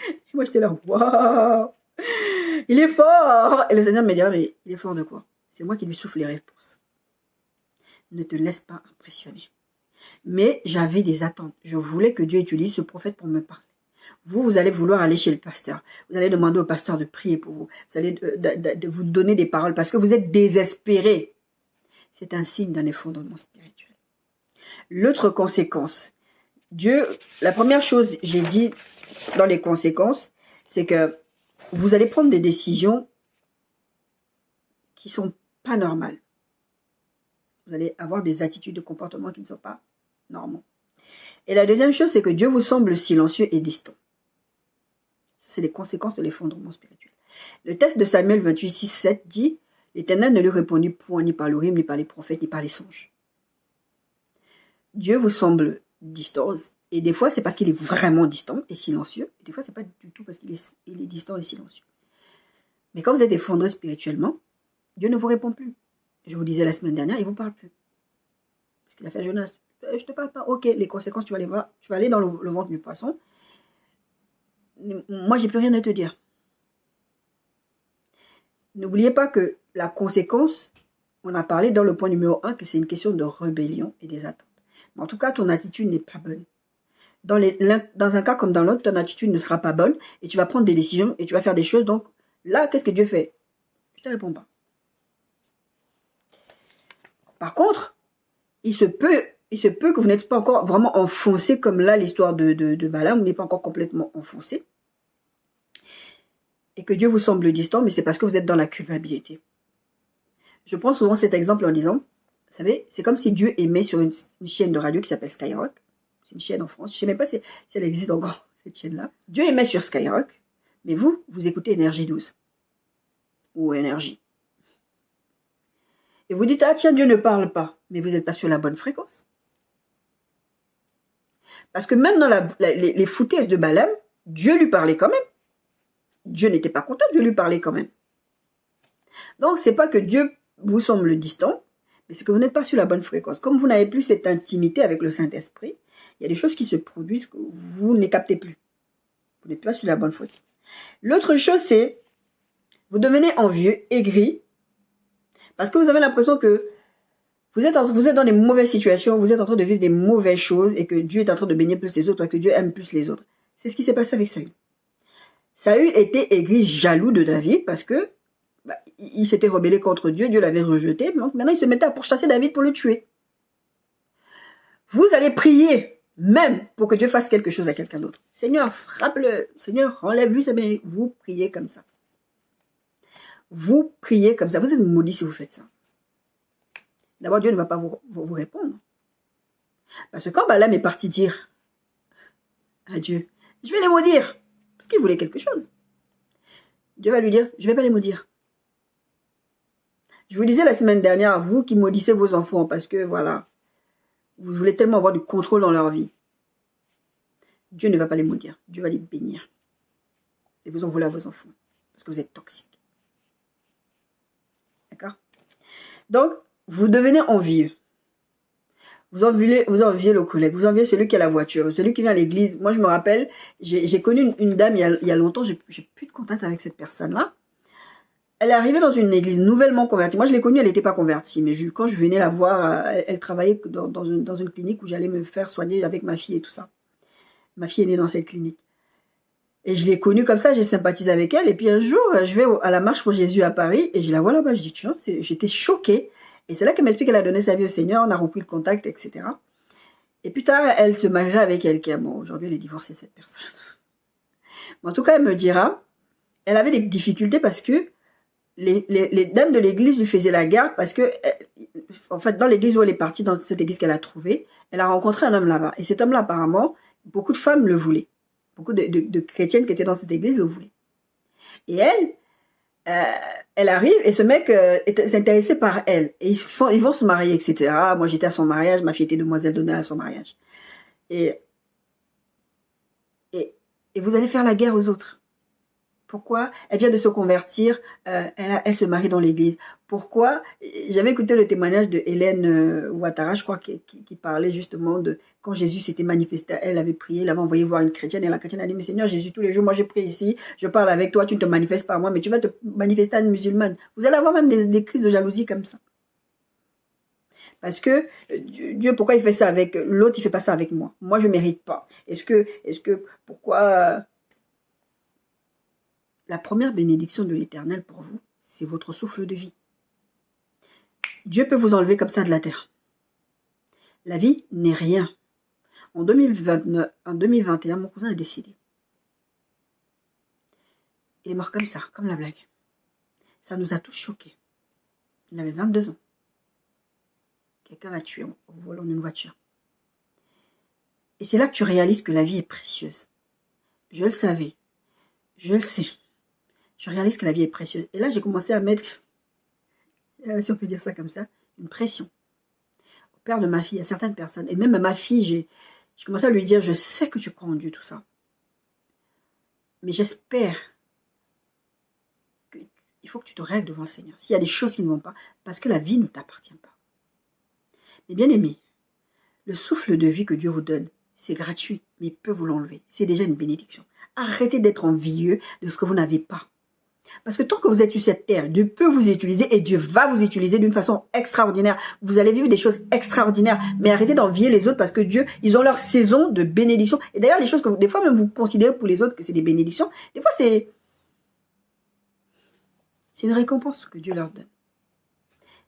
Et moi, j'étais là, waouh, il est fort. Et le Seigneur me dit, mais il est fort de quoi? C'est moi qui lui souffle les réponses. Ne te laisse pas impressionner. Mais j'avais des attentes. Je voulais que Dieu utilise ce prophète pour me parler. Vous allez vouloir aller chez le pasteur. Vous allez demander au pasteur de prier pour vous. Vous allez de vous donner des paroles parce que vous êtes désespéré. C'est un signe d'un effondrement spirituel. L'autre conséquence, la première chose, j'ai dit dans les conséquences, c'est que vous allez prendre des décisions qui ne sont pas normales. Vous allez avoir des attitudes de comportement qui ne sont pas normaux. Et la deuxième chose, c'est que Dieu vous semble silencieux et distant. C'est les conséquences de l'effondrement spirituel. Le texte de Samuel 28, 6, 7 dit « L'Éternel ne lui répondit point ni par l'Urim, ni par les prophètes, ni par les songes. » Dieu vous semble distant, et des fois c'est parce qu'il est vraiment distant et silencieux, et des fois c'est pas du tout parce qu'il est distant et silencieux. Mais quand vous êtes effondré spirituellement, Dieu ne vous répond plus. Je vous disais la semaine dernière, il ne vous parle plus. Parce qu'il a fait à Jonas, je te parle pas, ok, les conséquences tu vas les voir, tu vas aller dans le ventre du poisson. Moi, j'ai plus rien à te dire. N'oubliez pas que la conséquence, on a parlé dans le point numéro 1 que c'est une question de rébellion et des attentes. Mais en tout cas, ton attitude n'est pas bonne. Dans un cas comme dans l'autre, ton attitude ne sera pas bonne et tu vas prendre des décisions et tu vas faire des choses. Donc là, qu'est-ce que Dieu fait? Je ne te réponds pas. Par contre, il se peut que vous n'êtes pas encore vraiment enfoncé comme là l'histoire de Balaam, vous n'êtes pas encore complètement enfoncé. Et que Dieu vous semble distant, mais c'est parce que vous êtes dans la culpabilité. Je prends souvent cet exemple en disant, vous savez, c'est comme si Dieu émet sur une chaîne de radio qui s'appelle Skyrock. C'est une chaîne en France. Je ne sais même pas si elle existe encore, cette chaîne-là. Dieu émet sur Skyrock, mais vous écoutez Énergie 12. Ou Énergie. Et vous dites, ah tiens, Dieu ne parle pas. Mais vous n'êtes pas sur la bonne fréquence. Parce que même dans les foutaises de Balaam, Dieu lui parlait quand même. Dieu n'était pas content, Dieu lui parlait quand même. Donc, c'est pas que Dieu vous semble distant, mais c'est que vous n'êtes pas sur la bonne fréquence. Comme vous n'avez plus cette intimité avec le Saint-Esprit, il y a des choses qui se produisent que vous ne captez plus. Vous n'êtes pas sur la bonne fréquence. L'autre chose, c'est, vous devenez envieux, aigri, parce que vous avez l'impression que vous êtes dans des mauvaises situations, vous êtes en train de vivre des mauvaises choses et que Dieu est en train de bénir plus les autres, et que Dieu aime plus les autres. C'est ce qui s'est passé avec Saül. Saül était aigri, jaloux de David parce que il s'était rebellé contre Dieu, Dieu l'avait rejeté. Donc maintenant, il se mettait à pourchasser David pour le tuer. Vous allez prier même pour que Dieu fasse quelque chose à quelqu'un d'autre. Seigneur, frappe-le. Seigneur, enlève-lui sa bénédiction. Vous priez comme ça. Vous priez comme ça. Vous êtes maudits si vous faites ça. D'abord, Dieu ne va pas vous répondre. Parce que quand Balaam est parti dire à Dieu, je vais les maudire, parce qu'il voulait quelque chose. Dieu va lui dire, je ne vais pas les maudire. Je vous disais la semaine dernière, vous qui maudissez vos enfants, parce que voilà, vous voulez tellement avoir du contrôle dans leur vie. Dieu ne va pas les maudire, Dieu va les bénir. Et vous en voulez à vos enfants, parce que vous êtes toxiques. D'accord? Donc, vous devenez envieux. Vous enviez le collègue, vous enviez celui qui a la voiture, celui qui vient à l'église. Moi, je me rappelle, j'ai connu une dame il y a longtemps, j'ai plus de contact avec cette personne-là. Elle est arrivée dans une église nouvellement convertie. Moi, je l'ai connue, elle n'était pas convertie. Mais quand je venais la voir, elle travaillait dans une clinique où j'allais me faire soigner avec ma fille et tout ça. Ma fille est née dans cette clinique. Et je l'ai connue comme ça, j'ai sympathisé avec elle. Et puis un jour, je vais à la marche pour Jésus à Paris et je la vois là-bas. Je dis, tu vois, j'étais choquée. Et c'est là qu'elle m'explique qu'elle a donné sa vie au Seigneur, on a repris le contact, etc. Et plus tard, elle se mariera avec quelqu'un. Bon, aujourd'hui, elle est divorcée, cette personne. Mais en tout cas, elle me dira, elle avait des difficultés parce que les dames de l'église lui faisaient la garde parce que, en fait, dans l'église où elle est partie, dans cette église qu'elle a trouvée, elle a rencontré un homme là-bas. Et cet homme-là, apparemment, beaucoup de femmes le voulaient. Beaucoup de chrétiennes qui étaient dans cette église le voulaient. Et elle arrive et ce mec est intéressé par elle. Et ils vont se marier, etc. Moi, j'étais à son mariage, ma fille était demoiselle d'honneur à son mariage. Et vous allez faire la guerre aux autres. Pourquoi? Elle vient de se convertir, elle se marie dans l'église. Pourquoi? J'avais écouté le témoignage de Hélène Ouattara, je crois, qui parlait justement de quand Jésus s'était manifesté, elle avait prié, elle avait envoyé voir une chrétienne, et la chrétienne a dit, mais Seigneur Jésus, tous les jours, moi je prie ici, je parle avec toi, tu ne te manifestes pas à moi, mais tu vas te manifester à une musulmane. Vous allez avoir même des crises de jalousie comme ça. Parce que Dieu, pourquoi il fait ça avec l'autre, il fait pas ça avec moi? Moi, je mérite pas. Pourquoi... La première bénédiction de l'Éternel pour vous, c'est votre souffle de vie. Dieu peut vous enlever comme ça de la terre. La vie n'est rien. En 2021, mon cousin est décédé. Il est mort comme ça, comme la blague. Ça nous a tous choqués. Il avait 22 ans. Quelqu'un l'a tué en volant une voiture. Et c'est là que tu réalises que la vie est précieuse. Je le savais. Je le sais. Je réalise que la vie est précieuse. Et là, j'ai commencé à mettre, si on peut dire ça comme ça, une pression au père de ma fille, à certaines personnes. Et même à ma fille, j'ai commencé à lui dire, je sais que tu crois en Dieu, tout ça. Mais j'espère qu'il faut que tu te règles devant le Seigneur. S'il y a des choses qui ne vont pas, parce que la vie ne t'appartient pas. Mais bien aimé, le souffle de vie que Dieu vous donne, c'est gratuit, mais il peut vous l'enlever. C'est déjà une bénédiction. Arrêtez d'être envieux de ce que vous n'avez pas. Parce que tant que vous êtes sur cette terre, Dieu peut vous utiliser et Dieu va vous utiliser d'une façon extraordinaire. Vous allez vivre des choses extraordinaires. Mais arrêtez d'envier les autres parce que Dieu, ils ont leur saison de bénédiction. Et d'ailleurs, les choses que des fois même vous considérez pour les autres que c'est des bénédictions, des fois c'est une récompense que Dieu leur donne.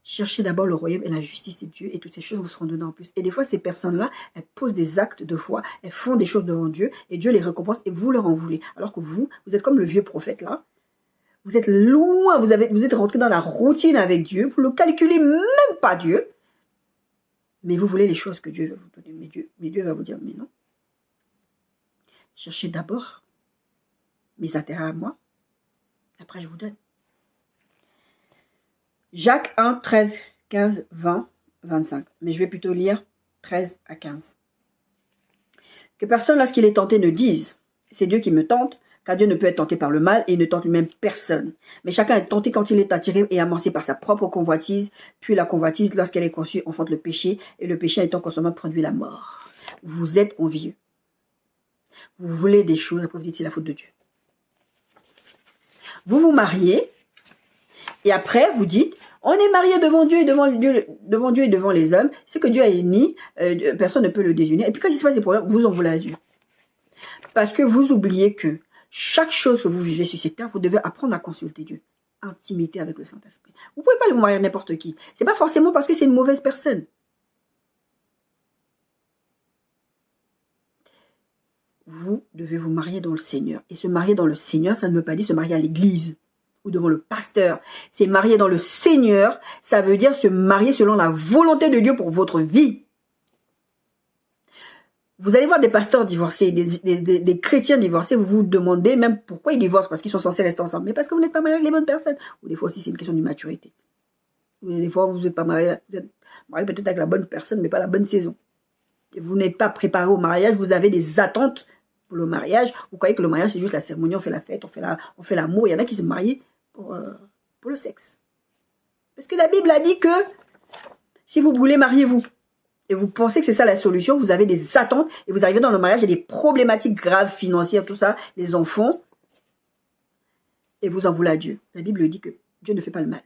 Cherchez d'abord le royaume et la justice de Dieu et toutes ces choses vous seront données en plus. Et des fois, ces personnes-là, elles posent des actes de foi, elles font des choses devant Dieu et Dieu les récompense et vous leur en voulez. Alors que vous êtes comme le vieux prophète là. Vous êtes loin, vous êtes rentré dans la routine avec Dieu, vous ne calculez même pas Dieu, mais vous voulez les choses que Dieu veut vous donner. Mais Dieu va vous dire, mais non. Cherchez d'abord mes intérêts à moi, après je vous donne. Jacques 1, 13, 15, 20, 25. Mais je vais plutôt lire 13 à 15. Que personne, lorsqu'il est tenté, ne dise, c'est Dieu qui me tente, car Dieu ne peut être tenté par le mal et il ne tente lui-même personne. Mais chacun est tenté quand il est attiré et amorcé par sa propre convoitise. Puis la convoitise, lorsqu'elle est conçue, enfante le péché. Et le péché étant consommé, produit la mort. Vous êtes envieux. Vous voulez des choses, après vous dites c'est la faute de Dieu. Vous vous mariez et après vous dites on est marié devant Dieu et devant les hommes. C'est que Dieu a uni, personne ne peut le désunir. Et puis quand il se passe des problèmes, vous en voulez à Dieu. Parce que vous oubliez que chaque chose que vous vivez sur cette terre, vous devez apprendre à consulter Dieu. Intimité avec le Saint-Esprit. Vous ne pouvez pas vous marier n'importe qui. Ce n'est pas forcément parce que c'est une mauvaise personne. vous devez vous marier dans le Seigneur. Et se marier dans le Seigneur, ça ne veut pas dire se marier à l'église ou devant le pasteur. C'est marier dans le Seigneur, ça veut dire se marier selon la volonté de Dieu pour votre vie. Vous allez voir des pasteurs divorcés, des chrétiens divorcés, vous vous demandez même pourquoi ils divorcent, parce qu'ils sont censés rester ensemble. Mais parce que vous n'êtes pas marié avec les bonnes personnes. Ou des fois aussi, c'est une question d'immaturité. Des fois, vous n'êtes pas marié, vous êtes marié peut-être avec la bonne personne, mais pas la bonne saison. Et vous n'êtes pas préparé au mariage, vous avez des attentes pour le mariage. Vous croyez que le mariage, c'est juste la cérémonie, on fait la fête, on fait l'amour. Il y en a qui se marient pour le sexe. Parce que la Bible a dit que si vous voulez, mariez-vous. Et vous pensez que c'est ça la solution, vous avez des attentes et vous arrivez dans le mariage, il y a des problématiques graves financières, tout ça, les enfants, et vous en voulez à Dieu. La Bible dit que Dieu ne fait pas le mal.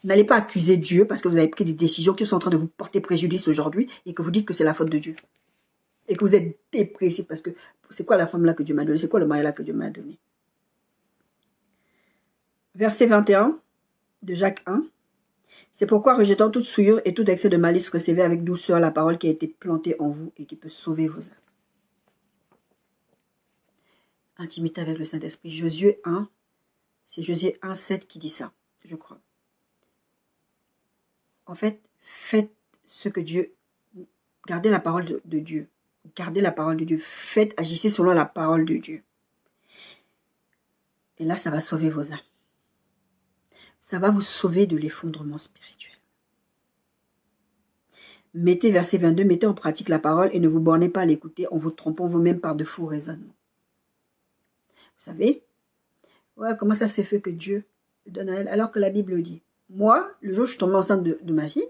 N'allez pas accuser Dieu parce que vous avez pris des décisions qui sont en train de vous porter préjudice aujourd'hui et que vous dites que c'est la faute de Dieu. Et que vous êtes dépressif parce que c'est quoi la femme là que Dieu m'a donnée, c'est quoi le mari là que Dieu m'a donné. Verset 21 de Jacques 1. C'est pourquoi, rejetant toute souillure et tout excès de malice, recevez avec douceur la parole qui a été plantée en vous et qui peut sauver vos âmes. Intimité avec le Saint-Esprit. Josué 1, c'est Josué 1, 7 qui dit ça, je crois. En fait, faites ce que Dieu... Gardez la parole de Dieu. Gardez la parole de Dieu. Faites, agissez selon la parole de Dieu. Et là, ça va sauver vos âmes. Ça va vous sauver de l'effondrement spirituel. Mettez, verset 22, mettez en pratique la parole et ne vous bornez pas à l'écouter en vous trompant vous-même par de faux raisonnements. Vous savez, ouais, comment ça s'est fait que Dieu donne à elle, alors que la Bible dit, moi, le jour où je suis tombée enceinte de ma fille,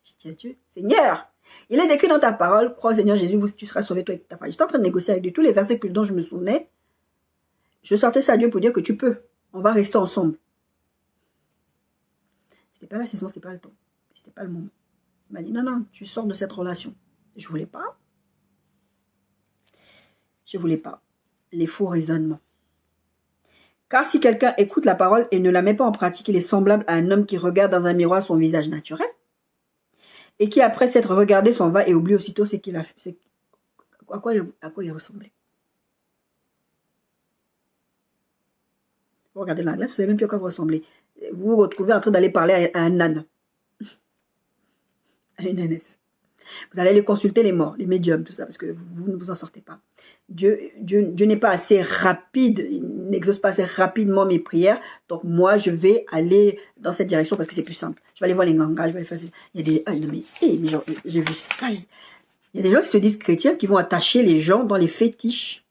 je dis à Dieu, Seigneur, il est écrit dans ta parole, crois au Seigneur Jésus, tu seras sauvé toi et ta famille. J'étais en train de négocier avec Dieu, tous les versets dont je me souvenais, je sortais ça à Dieu pour dire que tu peux, on va rester ensemble. C'était pas la saison, c'était pas le temps. C'était pas le moment. Il m'a dit, non, non, tu sors de cette relation. Je voulais pas. Je voulais pas. Les faux raisonnements. Car si quelqu'un écoute la parole et ne la met pas en pratique, il est semblable à un homme qui regarde dans un miroir son visage naturel et qui, après s'être regardé, s'en va et oublie aussitôt ce qu'il a fait. À quoi il ressemblait. Vous regardez la glace, vous ne savez même plus à quoi vous ressemblez. Vous vous retrouvez en train d'aller parler à un âne, à une ânesse. Vous allez aller consulter les morts, les médiums, tout ça, parce que vous ne vous en sortez pas. Dieu n'est pas assez rapide, il n'exauce pas assez rapidement mes prières, donc moi je vais aller dans cette direction parce que c'est plus simple. Je vais aller voir les gangas, je vais aller faire... Il y a des... Ah, non mais, j'ai vu ça. Il y a des gens qui se disent chrétiens qui vont attacher les gens dans les fétiches.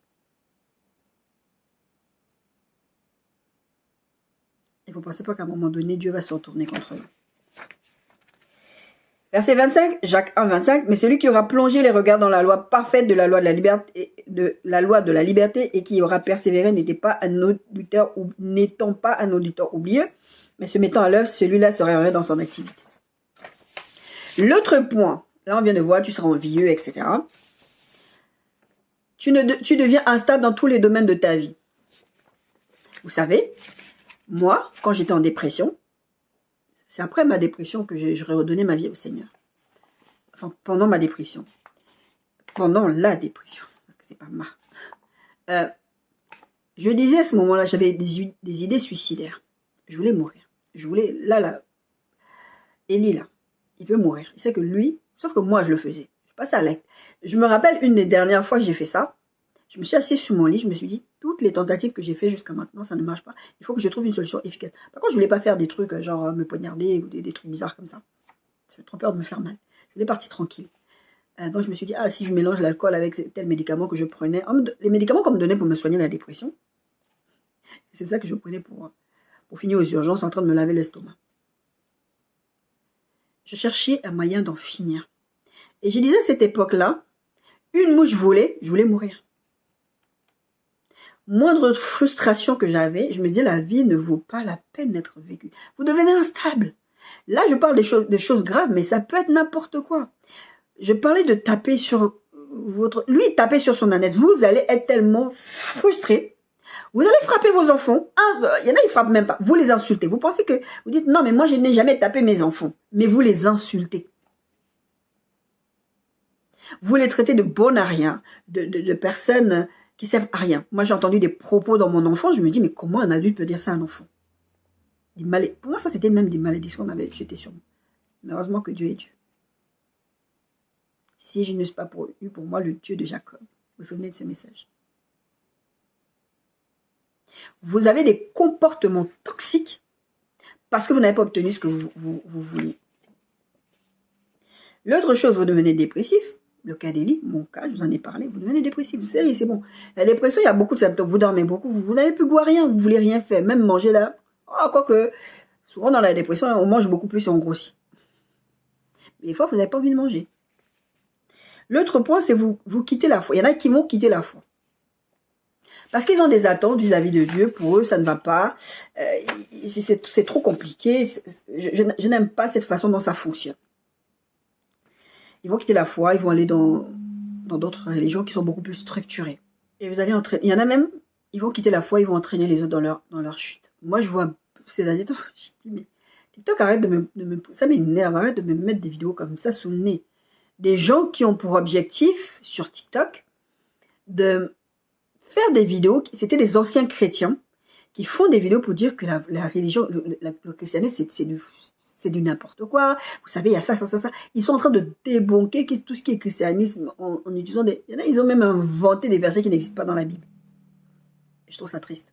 Et vous ne pensez pas qu'à un moment donné, Dieu va se retourner contre eux. Verset 25, Jacques 1, 25. Mais celui qui aura plongé les regards dans la loi parfaite de la loi de la liberté, et qui aura persévéré n'étant pas un auditeur oublieux, mais se mettant à l'œuvre, celui-là sera heureux dans son activité. L'autre point, là on vient de voir, tu seras envieux, etc. Tu deviens instable dans tous les domaines de ta vie. Vous savez, moi, quand j'étais en dépression, c'est après ma dépression que j'aurais redonné ma vie au Seigneur. Enfin, pendant ma dépression. Pendant la dépression. Parce que c'est pas ma. Je disais à ce moment-là, j'avais des idées suicidaires. Je voulais mourir. Je voulais, Élie, là, il veut mourir. Il sait que lui, sauf que moi, je le faisais. Je passais à l'acte. Je me rappelle une des dernières fois que j'ai fait ça. Je me suis assise sur mon lit, je me suis dit, toutes les tentatives que j'ai fait jusqu'à maintenant, ça ne marche pas. Il faut que je trouve une solution efficace. Par contre, je ne voulais pas faire des trucs genre me poignarder ou des trucs bizarres comme ça. J'avais trop peur de me faire mal. Je voulais partir tranquille. Donc je me suis dit, ah, si je mélange l'alcool avec tel médicament que je prenais, les médicaments qu'on me donnait pour me soigner la dépression, c'est ça que je prenais pour finir aux urgences en train de me laver l'estomac. Je cherchais un moyen d'en finir. Et je disais à cette époque-là, une mouche volée, je voulais mourir. Moindre frustration que j'avais, je me disais, la vie ne vaut pas la peine d'être vécue. Vous devenez instable. Là, je parle des choses graves, mais ça peut être n'importe quoi. Je parlais de taper sur lui, taper sur son ânesse. Vous allez être tellement frustré. Vous allez frapper vos enfants. Il y en a, ils frappent même pas. Vous les insultez. Vous pensez que... Vous dites, non, mais moi, je n'ai jamais tapé mes enfants. Mais vous les insultez. Vous les traitez de bonnes à rien, de personnes qui servent à rien. Moi, j'ai entendu des propos dans mon enfant, je me dis, mais comment un adulte peut dire ça à un enfant? Pour moi, ça, c'était même des malédictions qu'on avait jetées sur moi. Mais heureusement que Dieu est Dieu. Si je n'eusse pas eu pour moi le Dieu de Jacob. Vous vous souvenez de ce message? Vous avez des comportements toxiques parce que vous n'avez pas obtenu ce que vous vouliez. L'autre chose, vous devenez dépressif. Le cas d'Élie, mon cas, je vous en ai parlé, vous devenez dépressif. Vous savez, c'est bon. La dépression, il y a beaucoup de symptômes. Vous dormez beaucoup, vous n'avez plus goût à rien, vous voulez rien faire. Même manger là. Oh, quoique, souvent dans la dépression, on mange beaucoup plus et on grossit. Mais des fois, vous n'avez pas envie de manger. L'autre point, c'est vous quittez la foi. Il y en a qui vont quitter la foi. Parce qu'ils ont des attentes vis-à-vis de Dieu. Pour eux, ça ne va pas. C'est trop compliqué. Je n'aime pas cette façon dont ça fonctionne. Ils vont quitter la foi, ils vont aller dans d'autres religions qui sont beaucoup plus structurées. Et vous allez entraîner. Il y en a même, ils vont quitter la foi, ils vont entraîner les autres dans leur chute. Moi, je vois ces derniers temps, je dis, mais TikTok, arrête de me ça m'énerve, arrête de me mettre des vidéos comme ça sous le nez. Des gens qui ont pour objectif, sur TikTok, de faire des vidéos, c'était des anciens chrétiens, qui font des vidéos pour dire que la religion, le christianisme, c'est du n'importe quoi. Vous savez, il y a ça. Ils sont en train de débunker tout ce qui est christianisme en utilisant des... Il y en a, ils ont même inventé des versets qui n'existent pas dans la Bible. Je trouve ça triste.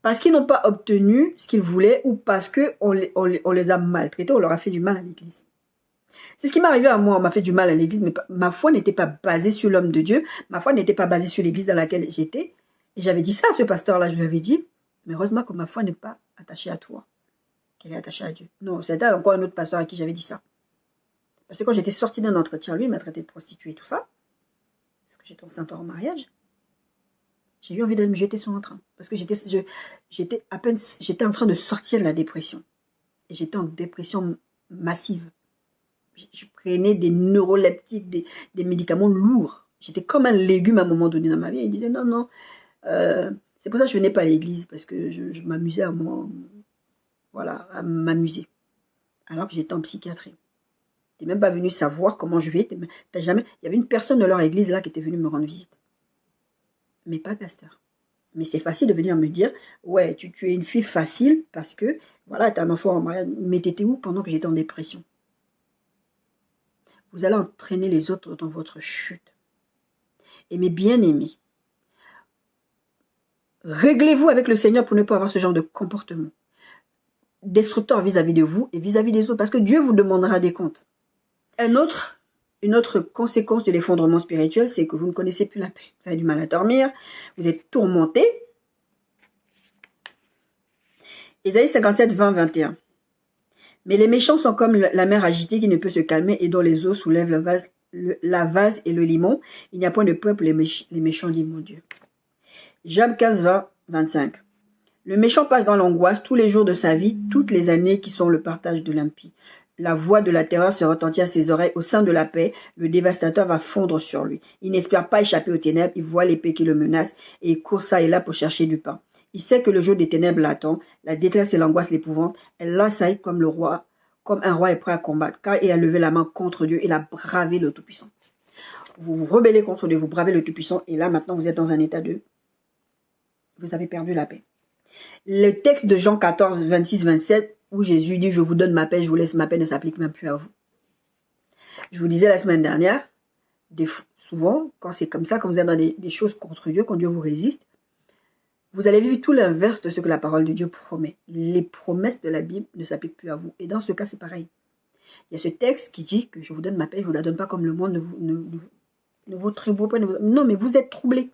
Parce qu'ils n'ont pas obtenu ce qu'ils voulaient ou parce qu'on les a maltraités, on leur a fait du mal à l'église. C'est ce qui m'est arrivé à moi, on m'a fait du mal à l'église, mais ma foi n'était pas basée sur l'homme de Dieu, ma foi n'était pas basée sur l'église dans laquelle j'étais. Et j'avais dit ça à ce pasteur-là, je lui avais dit, mais heureusement que ma foi n'est pas attachée à toi, qu'elle est attachée à Dieu. Non, c'était encore un autre pasteur à qui j'avais dit ça. Parce que quand j'étais sortie d'un entretien, lui, il m'a traité de prostituée, tout ça, parce que j'étais enceinte hors mariage, j'ai eu envie de me jeter sur un train. Parce que j'étais en train de sortir de la dépression. Et j'étais en dépression massive. Je prenais des neuroleptiques, des médicaments lourds. J'étais comme un légume à un moment donné dans ma vie. Il disait non. C'est pour ça que je venais pas à l'église, parce que je m'amusais à m'amuser. Alors que j'étais en psychiatrie. Tu n'es même pas venu savoir comment je vais. Il y avait une personne de leur église là qui était venue me rendre visite. Mais pas le pasteur. Mais c'est facile de venir me dire, ouais, tu es une fille facile parce que, voilà, tu as un enfant en mariage. Mais t'étais où pendant que j'étais en dépression? Vous allez entraîner les autres dans votre chute. Et mes bien-aimés, réglez-vous avec le Seigneur pour ne pas avoir ce genre de comportement destructeur vis-à-vis de vous et vis-à-vis des autres, parce que Dieu vous demandera des comptes. Une autre conséquence de l'effondrement spirituel, c'est que vous ne connaissez plus la paix. Vous avez du mal à dormir, vous êtes tourmenté. Ésaïe 57, 20, 21. Mais les méchants sont comme la mer agitée qui ne peut se calmer et dont les eaux soulèvent la vase et le limon. Il n'y a point de peuple, les méchants, dit mon Dieu. Job 15, 20, 25. Le méchant passe dans l'angoisse tous les jours de sa vie, toutes les années qui sont le partage de l'impie. La voix de la terreur se retentit à ses oreilles. Au sein de la paix, le dévastateur va fondre sur lui. Il n'espère pas échapper aux ténèbres, il voit l'épée qui le menace et il court ça et là pour chercher du pain. Il sait que le jour des ténèbres l'attend, la détresse et l'angoisse l'épouvantent. Elle l'assaille comme un roi est prêt à combattre, car il a levé la main contre Dieu, il a bravé le Tout-Puissant. Vous vous rebellez contre Dieu, vous bravez le Tout-Puissant, et là maintenant vous êtes dans un état de... Vous avez perdu la paix. Le texte de Jean 14, 26, 27, où Jésus dit « Je vous donne ma paix, je vous laisse ma paix » ne s'applique même plus à vous. Je vous disais la semaine dernière, souvent, quand c'est comme ça, quand vous êtes dans des choses contre Dieu, quand Dieu vous résiste, vous allez vivre tout l'inverse de ce que la parole de Dieu promet. Les promesses de la Bible ne s'appliquent plus à vous. Et dans ce cas, c'est pareil. Il y a ce texte qui dit que je vous donne ma paix, je ne vous la donne pas comme le monde, ne vous troublez pas. Non, mais vous êtes troublés.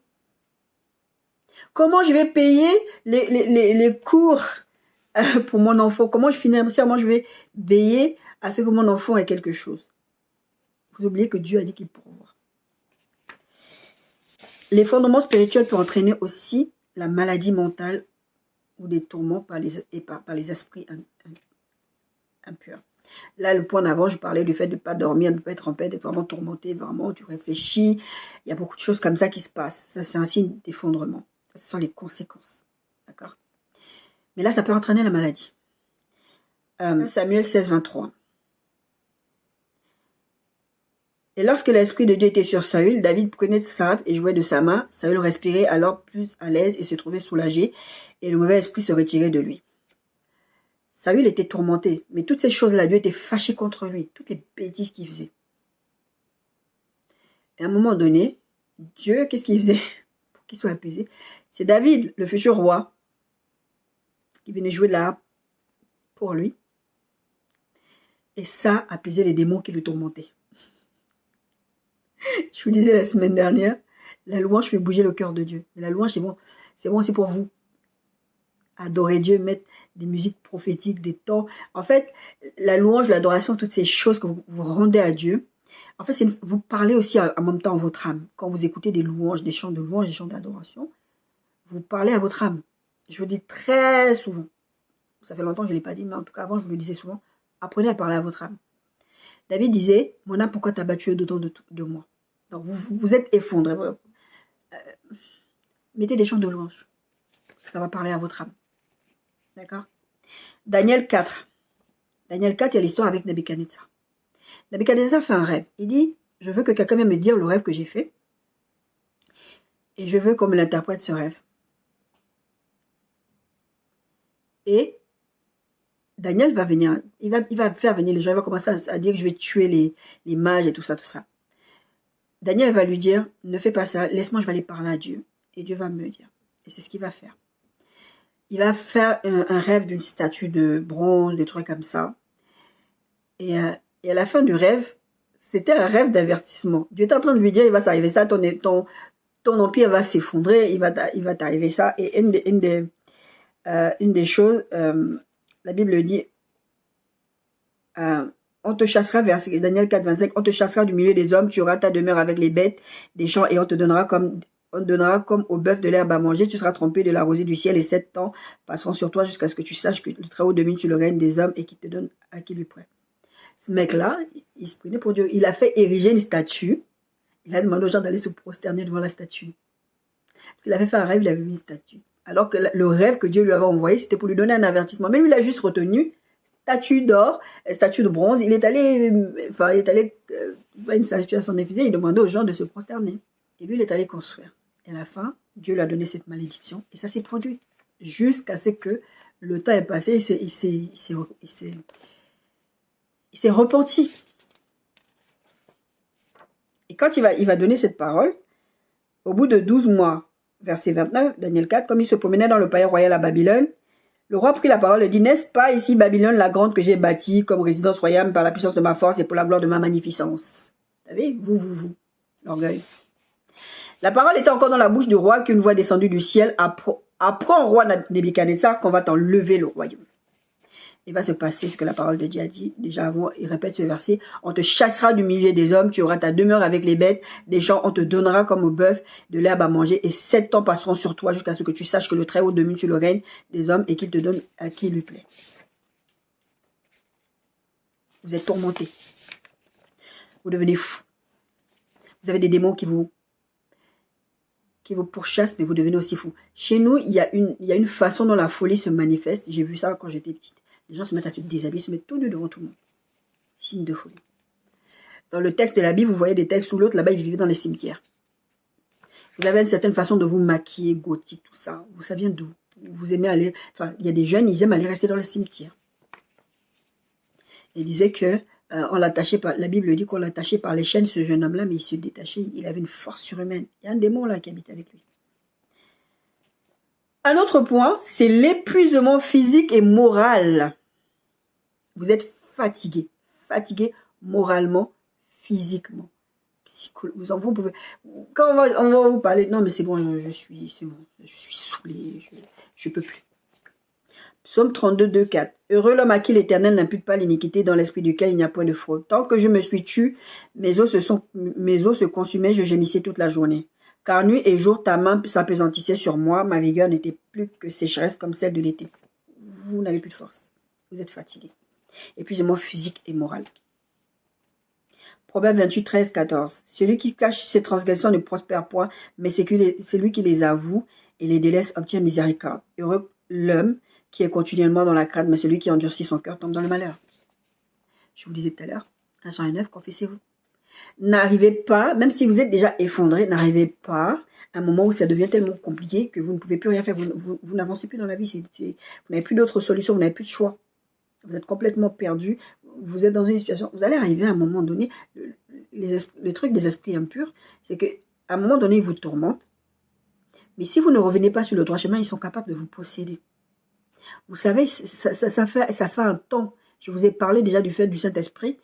Comment je vais payer les cours pour mon enfant? Comment financièrement je vais veiller à ce que mon enfant ait quelque chose? Vous oubliez que Dieu a dit qu'il pourvoit. L'effondrement spirituel peut entraîner aussi la maladie mentale ou des tourments par les esprits impurs. Là, le point d'avant, je parlais du fait de ne pas dormir, de ne pas être en paix, d'être vraiment tourmenté, vraiment, tu réfléchis. Il y a beaucoup de choses comme ça qui se passent. Ça, c'est un signe d'effondrement. Ce sont les conséquences. D'accord? Mais là, ça peut entraîner la maladie. Samuel 16, 23. Et lorsque l'Esprit de Dieu était sur Saül, David prenait sa harpe et jouait de sa main. Saül respirait alors plus à l'aise et se trouvait soulagé, et le mauvais esprit se retirait de lui. Saül était tourmenté, mais toutes ces choses-là, Dieu était fâché contre lui, toutes les bêtises qu'il faisait. Et à un moment donné, Dieu, qu'est-ce qu'il faisait pour qu'il soit apaisé? C'est David, le futur roi, qui venait jouer de la harpe pour lui. Et ça apaisait les démons qui le tourmentaient. Je vous disais la semaine dernière, la louange fait bouger le cœur de Dieu. Et la louange, c'est bon aussi pour vous. Adorer Dieu, mettre des musiques prophétiques, des temps. En fait, la louange, l'adoration, toutes ces choses que vous rendez à Dieu, en fait, vous parlez aussi en même temps à votre âme. Quand vous écoutez des louanges, des chants de louange, des chants d'adoration, vous parlez à votre âme. Je vous dis très souvent, ça fait longtemps que je ne l'ai pas dit, mais en tout cas avant je vous le disais souvent, apprenez à parler à votre âme. David disait, mon âme, pourquoi t'as battu au-dedans de moi? Donc vous êtes effondré. Mettez des chants de louange. Ça va parler à votre âme. D'accord? Daniel 4. Daniel 4, il y a l'histoire avec Nebuchadnezzar. Nebuchadnezzar fait un rêve. Il dit, je veux que quelqu'un vienne me dire le rêve que j'ai fait. Et je veux qu'on me l'interprète ce rêve. Et Daniel va venir, il va faire venir les gens, il va commencer à dire que je vais tuer les mages et tout ça, tout ça. Daniel va lui dire, ne fais pas ça, laisse-moi, je vais aller parler à Dieu. Et Dieu va me dire. Et c'est ce qu'il va faire. Il va faire un rêve d'une statue de bronze, des trucs comme ça. Et à la fin du rêve, c'était un rêve d'avertissement. Dieu est en train de lui dire, il va s'arriver ça, ton empire va s'effondrer, il va t'arriver ça. Et une des choses, la Bible dit, on te chassera, verset Daniel 4, 25, on te chassera du milieu des hommes, tu auras ta demeure avec les bêtes des champs et on te donnera comme au bœuf de l'herbe à manger, tu seras trompé de la rosée du ciel et 7 ans passeront sur toi jusqu'à ce que tu saches que le Très-Haut domine sur le règne des hommes et qu'il te donne à qui lui plaît. Ce mec-là, il se prenait pour Dieu. Il a fait ériger une statue. Il a demandé aux gens d'aller se prosterner devant la statue. Parce qu'il avait fait un rêve, il avait vu une statue. Alors que le rêve que Dieu lui avait envoyé, c'était pour lui donner un avertissement. Mais lui, il a juste retenu statue d'or, statue de bronze. Il est allé une statue à son effigie, il demandait aux gens de se prosterner. Et lui, il est allé construire. Et à la fin, Dieu lui a donné cette malédiction. Et ça s'est produit. Jusqu'à ce que le temps est passé, il s'est repenti. Et quand il va donner cette parole, au bout de 12 mois, verset 29, Daniel 4, comme il se promenait dans le palais royal à Babylone, le roi prit la parole et dit, n'est-ce pas ici Babylone la grande que j'ai bâtie comme résidence royale par la puissance de ma force et pour la gloire de ma magnificence? Vous savez, vous, l'orgueil. La parole était encore dans la bouche du roi qu'une voix descendue du ciel apprend au roi Nebuchadnezzar qu'on va t'enlever le royaume. Il va se passer ce que la parole de Dieu a dit. Déjà avant, il répète ce verset. On te chassera du milieu des hommes, tu auras ta demeure avec les bêtes, des champs, on te donnera comme au bœuf de l'herbe à manger, et 7 ans passeront sur toi jusqu'à ce que tu saches que le Très-Haut domine sur le règne des hommes et qu'il te donne à qui lui plaît. Vous êtes tourmentés. Vous devenez fou. Vous avez des démons qui vous pourchassent, mais vous devenez aussi fou. Chez nous, il y a une façon dont la folie se manifeste. J'ai vu ça quand j'étais petite. Les gens se mettent à se déshabiller, se mettent tout nu devant tout le monde. Signe de folie. Dans le texte de la Bible, vous voyez des textes où l'autre, là-bas, il vivait dans les cimetières. Vous avez une certaine façon de vous maquiller, gothique, tout ça. Ça vient d'où? Vous aimez aller... Enfin, il y a des jeunes, ils aiment aller rester dans les cimetières. Il disait que on l'attachait par... La Bible dit qu'on l'attachait par les chaînes, ce jeune homme-là, mais il se détachait. Il avait une force surhumaine. Il y a un démon là qui habite avec lui. Un autre point, c'est l'épuisement physique et moral. Vous êtes fatigué. Fatigué moralement, physiquement. Vous pouvez... Quand on va vous parler, non mais c'est bon, je suis saoulé, je peux plus. Psaume 32, 2, 4. Heureux l'homme à qui l'Éternel n'impute pas l'iniquité, dans l'esprit duquel il n'y a point de fraude. Tant que je me suis tu, mes os se consumaient, je gémissais toute la journée. Car nuit et jour, ta main s'appesantissait sur moi, ma vigueur n'était plus que sécheresse comme celle de l'été. Vous n'avez plus de force. Vous êtes fatigué. Épuisement physique et moral. Proverbe 28, 13, 14. Celui qui cache ses transgressions ne prospère point, mais c'est lui qui les avoue et les délaisse obtient miséricorde. Heureux l'homme qui est continuellement dans la crainte, mais celui qui endurcit son cœur tombe dans le malheur. Je vous disais tout à l'heure, 1 Jean 9, confessez-vous. N'arrivez pas, même si vous êtes déjà effondré, n'arrivez pas à un moment où ça devient tellement compliqué que vous ne pouvez plus rien faire. Vous n'avancez plus dans la vie. Vous n'avez plus d'autre solution, vous n'avez plus de choix. Vous êtes complètement perdu. Vous êtes dans une situation. Vous allez arriver à un moment donné. Le truc des esprits impurs, c'est qu'à un moment donné, ils vous tourmentent. Mais si vous ne revenez pas sur le droit chemin, ils sont capables de vous posséder. Vous savez, ça fait un temps. Je vous ai parlé déjà du fait du Saint-Esprit,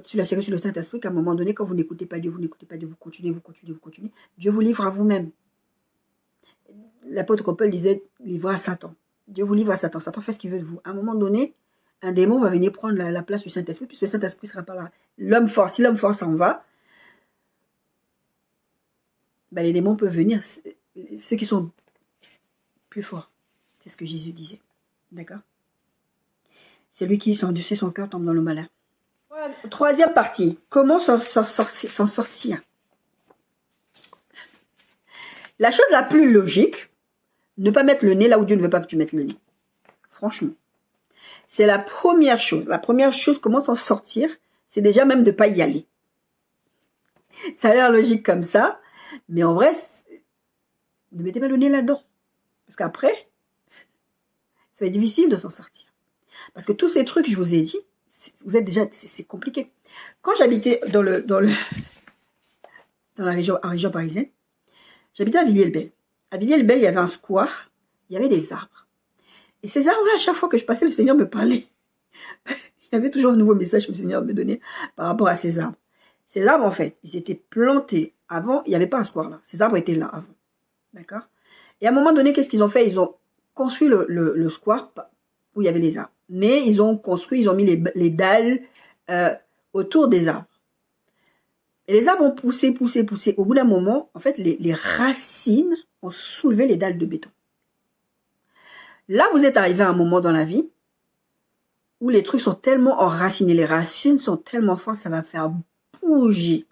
sur la série sur le Saint-Esprit, qu'à un moment donné, quand vous n'écoutez pas Dieu, vous continuez. Dieu vous livre à vous-même. L'apôtre Paul disait, livrez à Satan. Dieu vous livre à Satan. Satan fait ce qu'il veut de vous. À un moment donné, un démon va venir prendre la place du Saint-Esprit, puisque le Saint-Esprit ne sera pas là. L'homme fort, si l'homme fort s'en va, ben les démons peuvent venir. Ceux qui sont plus forts. C'est ce que Jésus disait. D'accord? Celui qui s'endurcit son cœur tombe dans le malin. Troisième partie. Comment s'en sortir? La chose la plus logique, ne pas mettre le nez là où Dieu ne veut pas que tu mettes le nez. Franchement. C'est la première chose. La première chose, comment s'en sortir, c'est déjà même de ne pas y aller. Ça a l'air logique comme ça, mais en vrai, ne mettez pas le nez là-dedans. Parce qu'après, ça va être difficile de s'en sortir. Parce que tous ces trucs que je vous ai dit, vous êtes déjà, c'est compliqué. Quand j'habitais dans la région parisienne, j'habitais à Villiers-le-Bel. À Villiers-le-Bel, il y avait un square, il y avait des arbres. Et ces arbres-là, à chaque fois que je passais, le Seigneur me parlait. Il y avait toujours un nouveau message que le Seigneur me donnait par rapport à ces arbres. Ces arbres, en fait, ils étaient plantés avant, il n'y avait pas un square là. Ces arbres étaient là avant. D'accord? Et à un moment donné, qu'est-ce qu'ils ont fait? Ils ont construit le square où il y avait les arbres. Mais ils ont mis les dalles autour des arbres. Et les arbres ont poussé. Au bout d'un moment, en fait, les racines ont soulevé les dalles de béton. Là, vous êtes arrivé à un moment dans la vie où les trucs sont tellement enracinés, les racines sont tellement fortes, ça va faire bouger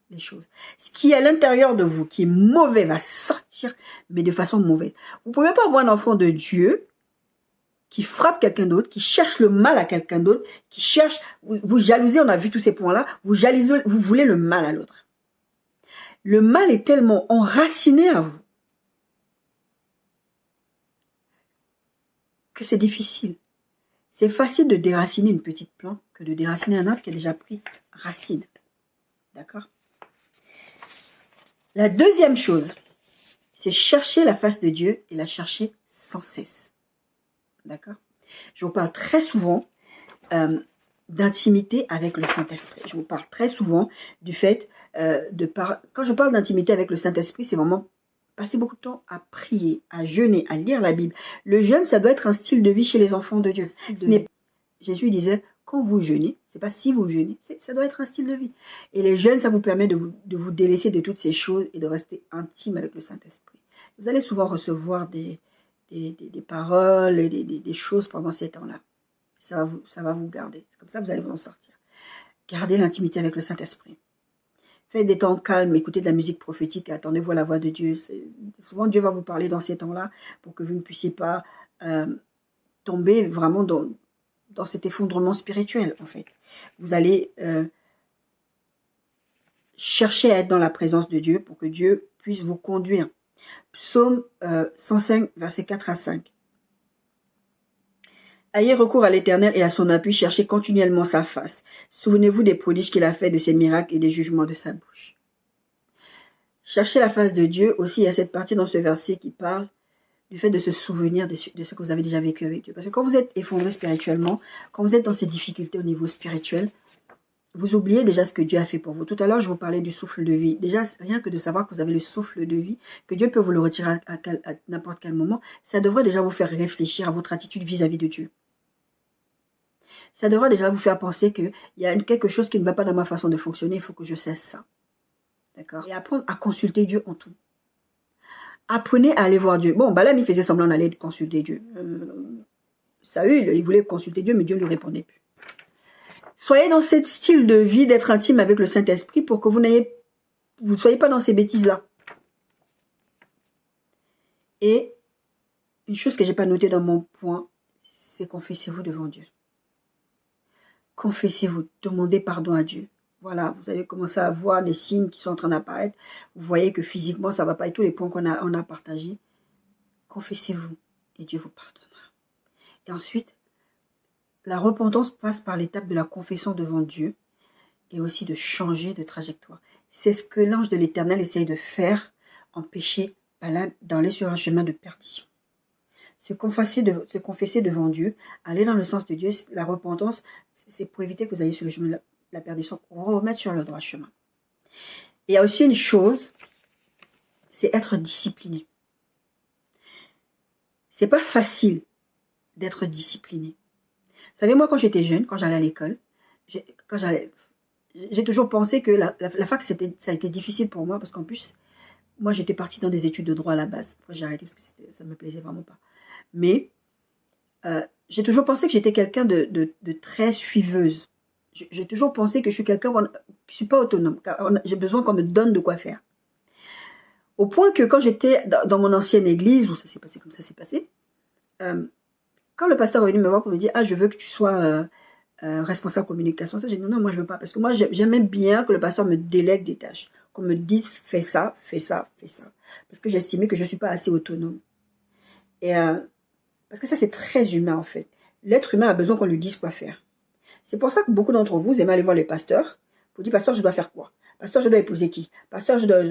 les choses. Ce qui est à l'intérieur de vous, qui est mauvais, va sortir, mais de façon mauvaise. Vous ne pouvez pas avoir un enfant de Dieu qui frappe quelqu'un d'autre, qui cherche le mal à quelqu'un d'autre, qui cherche, vous jalousez, on a vu tous ces points-là, vous voulez le mal à l'autre. Le mal est tellement enraciné à vous que c'est difficile. C'est facile de déraciner une petite plante que de déraciner un arbre qui a déjà pris racine. D'accord? La deuxième chose, c'est chercher la face de Dieu et la chercher sans cesse. D'accord? Je vous parle très souvent d'intimité avec le Saint-Esprit. Je vous parle très souvent du fait quand je parle d'intimité avec le Saint-Esprit, c'est vraiment passer beaucoup de temps à prier, à jeûner, à lire la Bible. Le jeûne, ça doit être un style de vie chez les enfants de Dieu. Jésus disait, quand vous jeûnez, c'est pas si vous jeûnez, ça doit être un style de vie. Et les jeûnes, ça vous permet de vous délaisser de toutes ces choses et de rester intime avec le Saint-Esprit. Vous allez souvent recevoir des paroles et des choses pendant ces temps-là. Ça va vous garder. C'est comme ça que vous allez vous en sortir. Gardez l'intimité avec le Saint-Esprit. Faites des temps calmes, écoutez de la musique prophétique et attendez-vous à la voix de Dieu. Souvent, Dieu va vous parler dans ces temps-là pour que vous ne puissiez pas tomber vraiment dans cet effondrement spirituel, en fait. Vous allez chercher à être dans la présence de Dieu pour que Dieu puisse vous conduire. Psaume 105, versets 4 à 5. Ayez recours à l'Éternel et à son appui, cherchez continuellement sa face. Souvenez-vous des prodiges qu'il a fait, de ses miracles et des jugements de sa bouche. Cherchez la face de Dieu. Aussi, il y a cette partie dans ce verset qui parle du fait de se souvenir de ce que vous avez déjà vécu avec Dieu. Parce que quand vous êtes effondré spirituellement, quand vous êtes dans ces difficultés au niveau spirituel, vous oubliez déjà ce que Dieu a fait pour vous. Tout à l'heure, je vous parlais du souffle de vie. Déjà, rien que de savoir que vous avez le souffle de vie, que Dieu peut vous le retirer à n'importe quel moment, ça devrait déjà vous faire réfléchir à votre attitude vis-à-vis de Dieu. Ça devrait déjà vous faire penser qu'il y a quelque chose qui ne va pas dans ma façon de fonctionner, il faut que je cesse ça. D'accord? Et apprendre à consulter Dieu en tout. Apprenez à aller voir Dieu. Bon, Balaam, il faisait semblant d'aller consulter Dieu. Saül, il voulait consulter Dieu, mais Dieu ne lui répondait plus. Soyez dans ce style de vie d'être intime avec le Saint-Esprit pour que vous ne soyez pas dans ces bêtises-là. Et une chose que je n'ai pas notée dans mon point, c'est confessez-vous devant Dieu. Confessez-vous, demandez pardon à Dieu. Voilà, vous avez commencé à voir des signes qui sont en train d'apparaître. Vous voyez que physiquement, ça ne va pas. Et tous les points on a partagés, confessez-vous et Dieu vous pardonnera. Et ensuite, la repentance passe par l'étape de la confession devant Dieu et aussi de changer de trajectoire. C'est ce que l'ange de l'Éternel essaye de faire en péché d'aller sur un chemin de perdition. Se confesser devant Dieu, aller dans le sens de Dieu, la repentance, c'est pour éviter que vous ayez sur le chemin de la perdition, remettre sur le droit chemin. Et il y a aussi une chose, c'est être discipliné. C'est pas facile d'être discipliné. Vous savez, moi, quand j'étais jeune, quand j'allais à l'école, j'ai toujours pensé que la fac, ça a été difficile pour moi, parce qu'en plus, moi, j'étais partie dans des études de droit à la base. Après, j'ai arrêté parce que ça ne me plaisait vraiment pas. Mais j'ai toujours pensé que j'étais quelqu'un de très suiveuse. J'ai toujours pensé que je suis quelqu'un qui ne suis pas autonome. J'ai besoin qu'on me donne de quoi faire. Au point que quand j'étais dans mon ancienne église, où ça s'est passé comme ça s'est passé, quand le pasteur est venu me voir pour me dire « Ah, je veux que tu sois responsable communication », j'ai dit « Non, moi je veux pas. » Parce que moi, j'aimais bien que le pasteur me délègue des tâches. Qu'on me dise « Fais ça, fais ça, fais ça. » Parce que j'estimais que je ne suis pas assez autonome. Et parce que ça, c'est très humain en fait. L'être humain a besoin qu'on lui dise quoi faire. C'est pour ça que beaucoup d'entre vous aimez aller voir les pasteurs pour dire « Pasteur, je dois faire quoi? Pasteur, je dois épouser qui? Pasteur, je dois...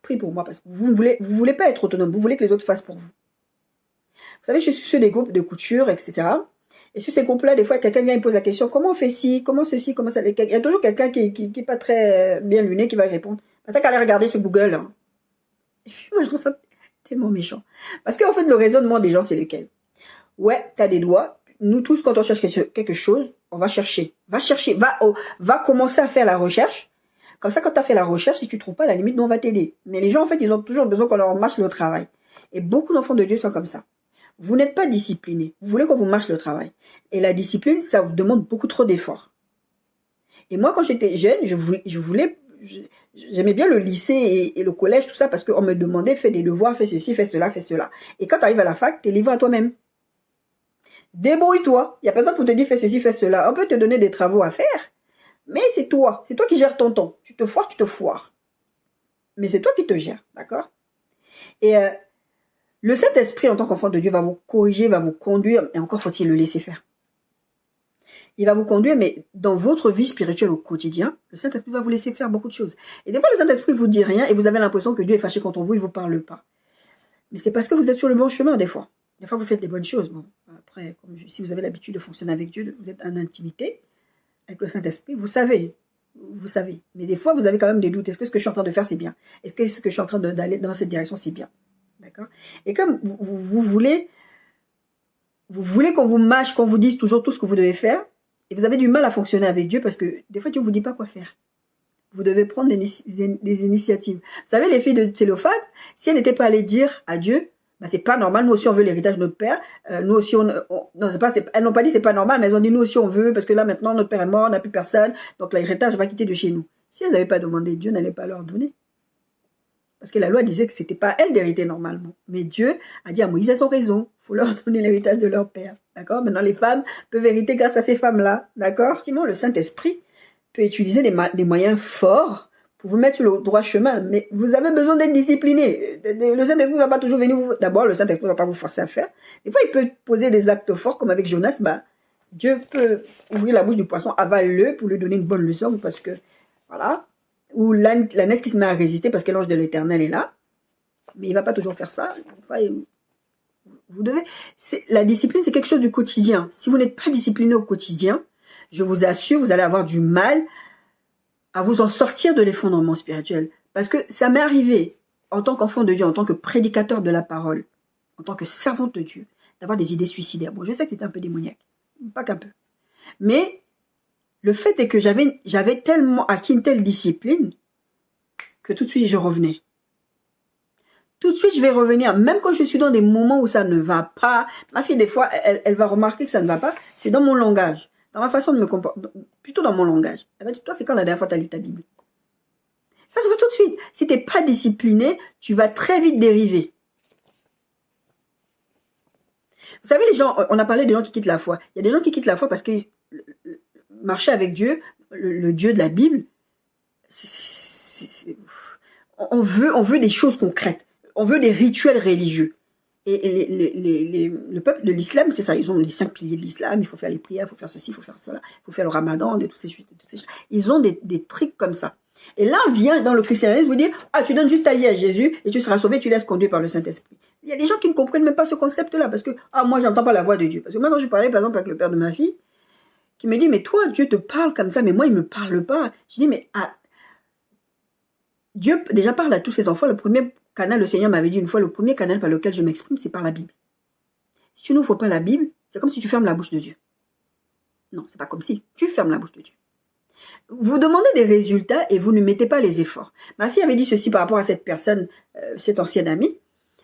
Prie pour moi parce que vous voulez pas être autonome. Vous voulez que les autres fassent pour vous. Vous savez, je suis sur des groupes de couture, etc. Et sur ces groupes-là, des fois, quelqu'un vient et pose la question « Comment on fait ci? Comment ceci? Comment ça ?» Il y a toujours quelqu'un qui est pas très bien luné qui va répondre. T'as qu'à aller regarder sur Google. Hein. Et puis moi, je trouve ça tellement méchant. Parce qu'en fait, le raisonnement des gens, c'est lequel? Ouais, t'as des doigts. Nous tous, quand on cherche quelque chose, on va chercher. Va commencer à faire la recherche. Comme ça, quand tu as fait la recherche, si tu ne trouves pas, à la limite, nous, on va t'aider. Mais les gens, en fait, ils ont toujours besoin qu'on leur marche le travail. Et beaucoup d'enfants de Dieu sont comme ça. Vous n'êtes pas disciplinés. Vous voulez qu'on vous marche le travail. Et la discipline, ça vous demande beaucoup trop d'efforts. Et moi, quand j'étais jeune, j'aimais bien le lycée et le collège, tout ça, parce qu'on me demandait, fais des devoirs, fais ceci, fais cela, fais cela. Et quand tu arrives à la fac, tu es livré à toi-même. Débrouille-toi. Il n'y a personne pour te dire, fais ceci, fais cela. On peut te donner des travaux à faire. Mais c'est toi qui gères ton temps. Tu te foires. Mais c'est toi qui te gères, d'accord? Et le Saint-Esprit, en tant qu'enfant de Dieu, va vous corriger, va vous conduire, et encore faut-il le laisser faire. Il va vous conduire, mais dans votre vie spirituelle au quotidien, le Saint-Esprit va vous laisser faire beaucoup de choses. Et des fois, le Saint-Esprit vous dit rien, et vous avez l'impression que Dieu est fâché contre vous, il ne vous parle pas. Mais c'est parce que vous êtes sur le bon chemin, des fois. Des fois, vous faites des bonnes choses. Bon, après, si vous avez l'habitude de fonctionner avec Dieu, vous êtes en intimité, avec le Saint-Esprit, vous savez. Mais des fois, vous avez quand même des doutes. Est-ce que ce que je suis en train de faire, c'est bien? Est-ce que ce que je suis en train d'aller dans cette direction, c'est bien? D'accord? Et comme vous voulez qu'on vous mâche, qu'on vous dise toujours tout ce que vous devez faire, et vous avez du mal à fonctionner avec Dieu parce que des fois, Dieu ne vous dit pas quoi faire. Vous devez prendre des initiatives. Vous savez, les filles de Tsélophane, si elles n'étaient pas allées dire à Dieu, bah, c'est pas normal, nous aussi on veut l'héritage de notre père, nous aussi elles n'ont pas dit c'est pas normal, mais elles ont dit nous aussi on veut, parce que là maintenant notre père est mort, on n'a plus personne, donc l'héritage va quitter de chez nous. Si elles n'avaient pas demandé, Dieu n'allait pas leur donner. Parce que la loi disait que c'était pas elles d'hériter normalement. Mais Dieu a dit à Moïse, elles ont raison, il faut leur donner l'héritage de leur père. D'accord? Maintenant les femmes peuvent hériter grâce à ces femmes-là. D'accord? Effectivement, le Saint-Esprit peut utiliser des moyens forts pour vous mettre sur le droit chemin, mais vous avez besoin d'être discipliné. Le Saint-Esprit ne va pas toujours venir vous... D'abord, le Saint-Esprit ne va pas vous forcer à faire. Des fois, il peut poser des actes forts, comme avec Jonas, bah, Dieu peut ouvrir la bouche du poisson, avale-le pour lui donner une bonne leçon, parce que, voilà, ou l'ânesse qui se met à résister parce que l'ange de l'Éternel est là, mais il ne va pas toujours faire ça. Enfin, vous devez... La discipline, c'est quelque chose du quotidien. Si vous n'êtes pas discipliné au quotidien, je vous assure, vous allez avoir du mal à vous en sortir de l'effondrement spirituel. Parce que ça m'est arrivé, en tant qu'enfant de Dieu, en tant que prédicateur de la parole, en tant que servante de Dieu, d'avoir des idées suicidaires. Bon, je sais que c'était un peu démoniaque, pas qu'un peu. Mais le fait est que j'avais tellement acquis une telle discipline que tout de suite, je revenais. Tout de suite, je vais revenir. Même quand je suis dans des moments où ça ne va pas, ma fille, des fois, elle va remarquer que ça ne va pas, c'est dans mon langage. Dans ma façon de me comporter, plutôt dans mon langage. Elle va dire, toi, c'est quand la dernière fois tu as lu ta Bible? Ça se voit tout de suite. Si tu n'es pas discipliné, tu vas très vite dériver. Vous savez, les gens, on a parlé des gens qui quittent la foi. Il y a des gens qui quittent la foi parce que marcher avec Dieu, le Dieu de la Bible, on veut des choses concrètes. On veut des rituels religieux. Et le peuple de l'islam, c'est ça. Ils ont les 5 piliers de l'islam. Il faut faire les prières, il faut faire ceci, il faut faire cela. Il faut faire le ramadan, toutes ces choses. Ils ont des trucs comme ça. Et là, vient dans le christianisme vous dire, ah, tu donnes juste ta vie à Jésus et tu seras sauvé, tu laisses conduire par le Saint-Esprit. Il y a des gens qui ne comprennent même pas ce concept-là parce que, ah, moi, j'entends pas la voix de Dieu. Parce que moi, quand je parlais, par exemple, avec le père de ma fille, qui me dit, mais toi, Dieu te parle comme ça, mais moi, il me parle pas. Je dis, mais Dieu déjà parle à tous ses enfants. Le premier canal, le Seigneur m'avait dit une fois, le premier canal par lequel je m'exprime, c'est par la Bible. Si tu n'ouvres pas la Bible, c'est comme si tu fermes la bouche de Dieu. Non, c'est pas comme si tu fermes la bouche de Dieu. Vous demandez des résultats et vous ne mettez pas les efforts. Ma fille avait dit ceci par rapport à cette personne, cette ancienne amie.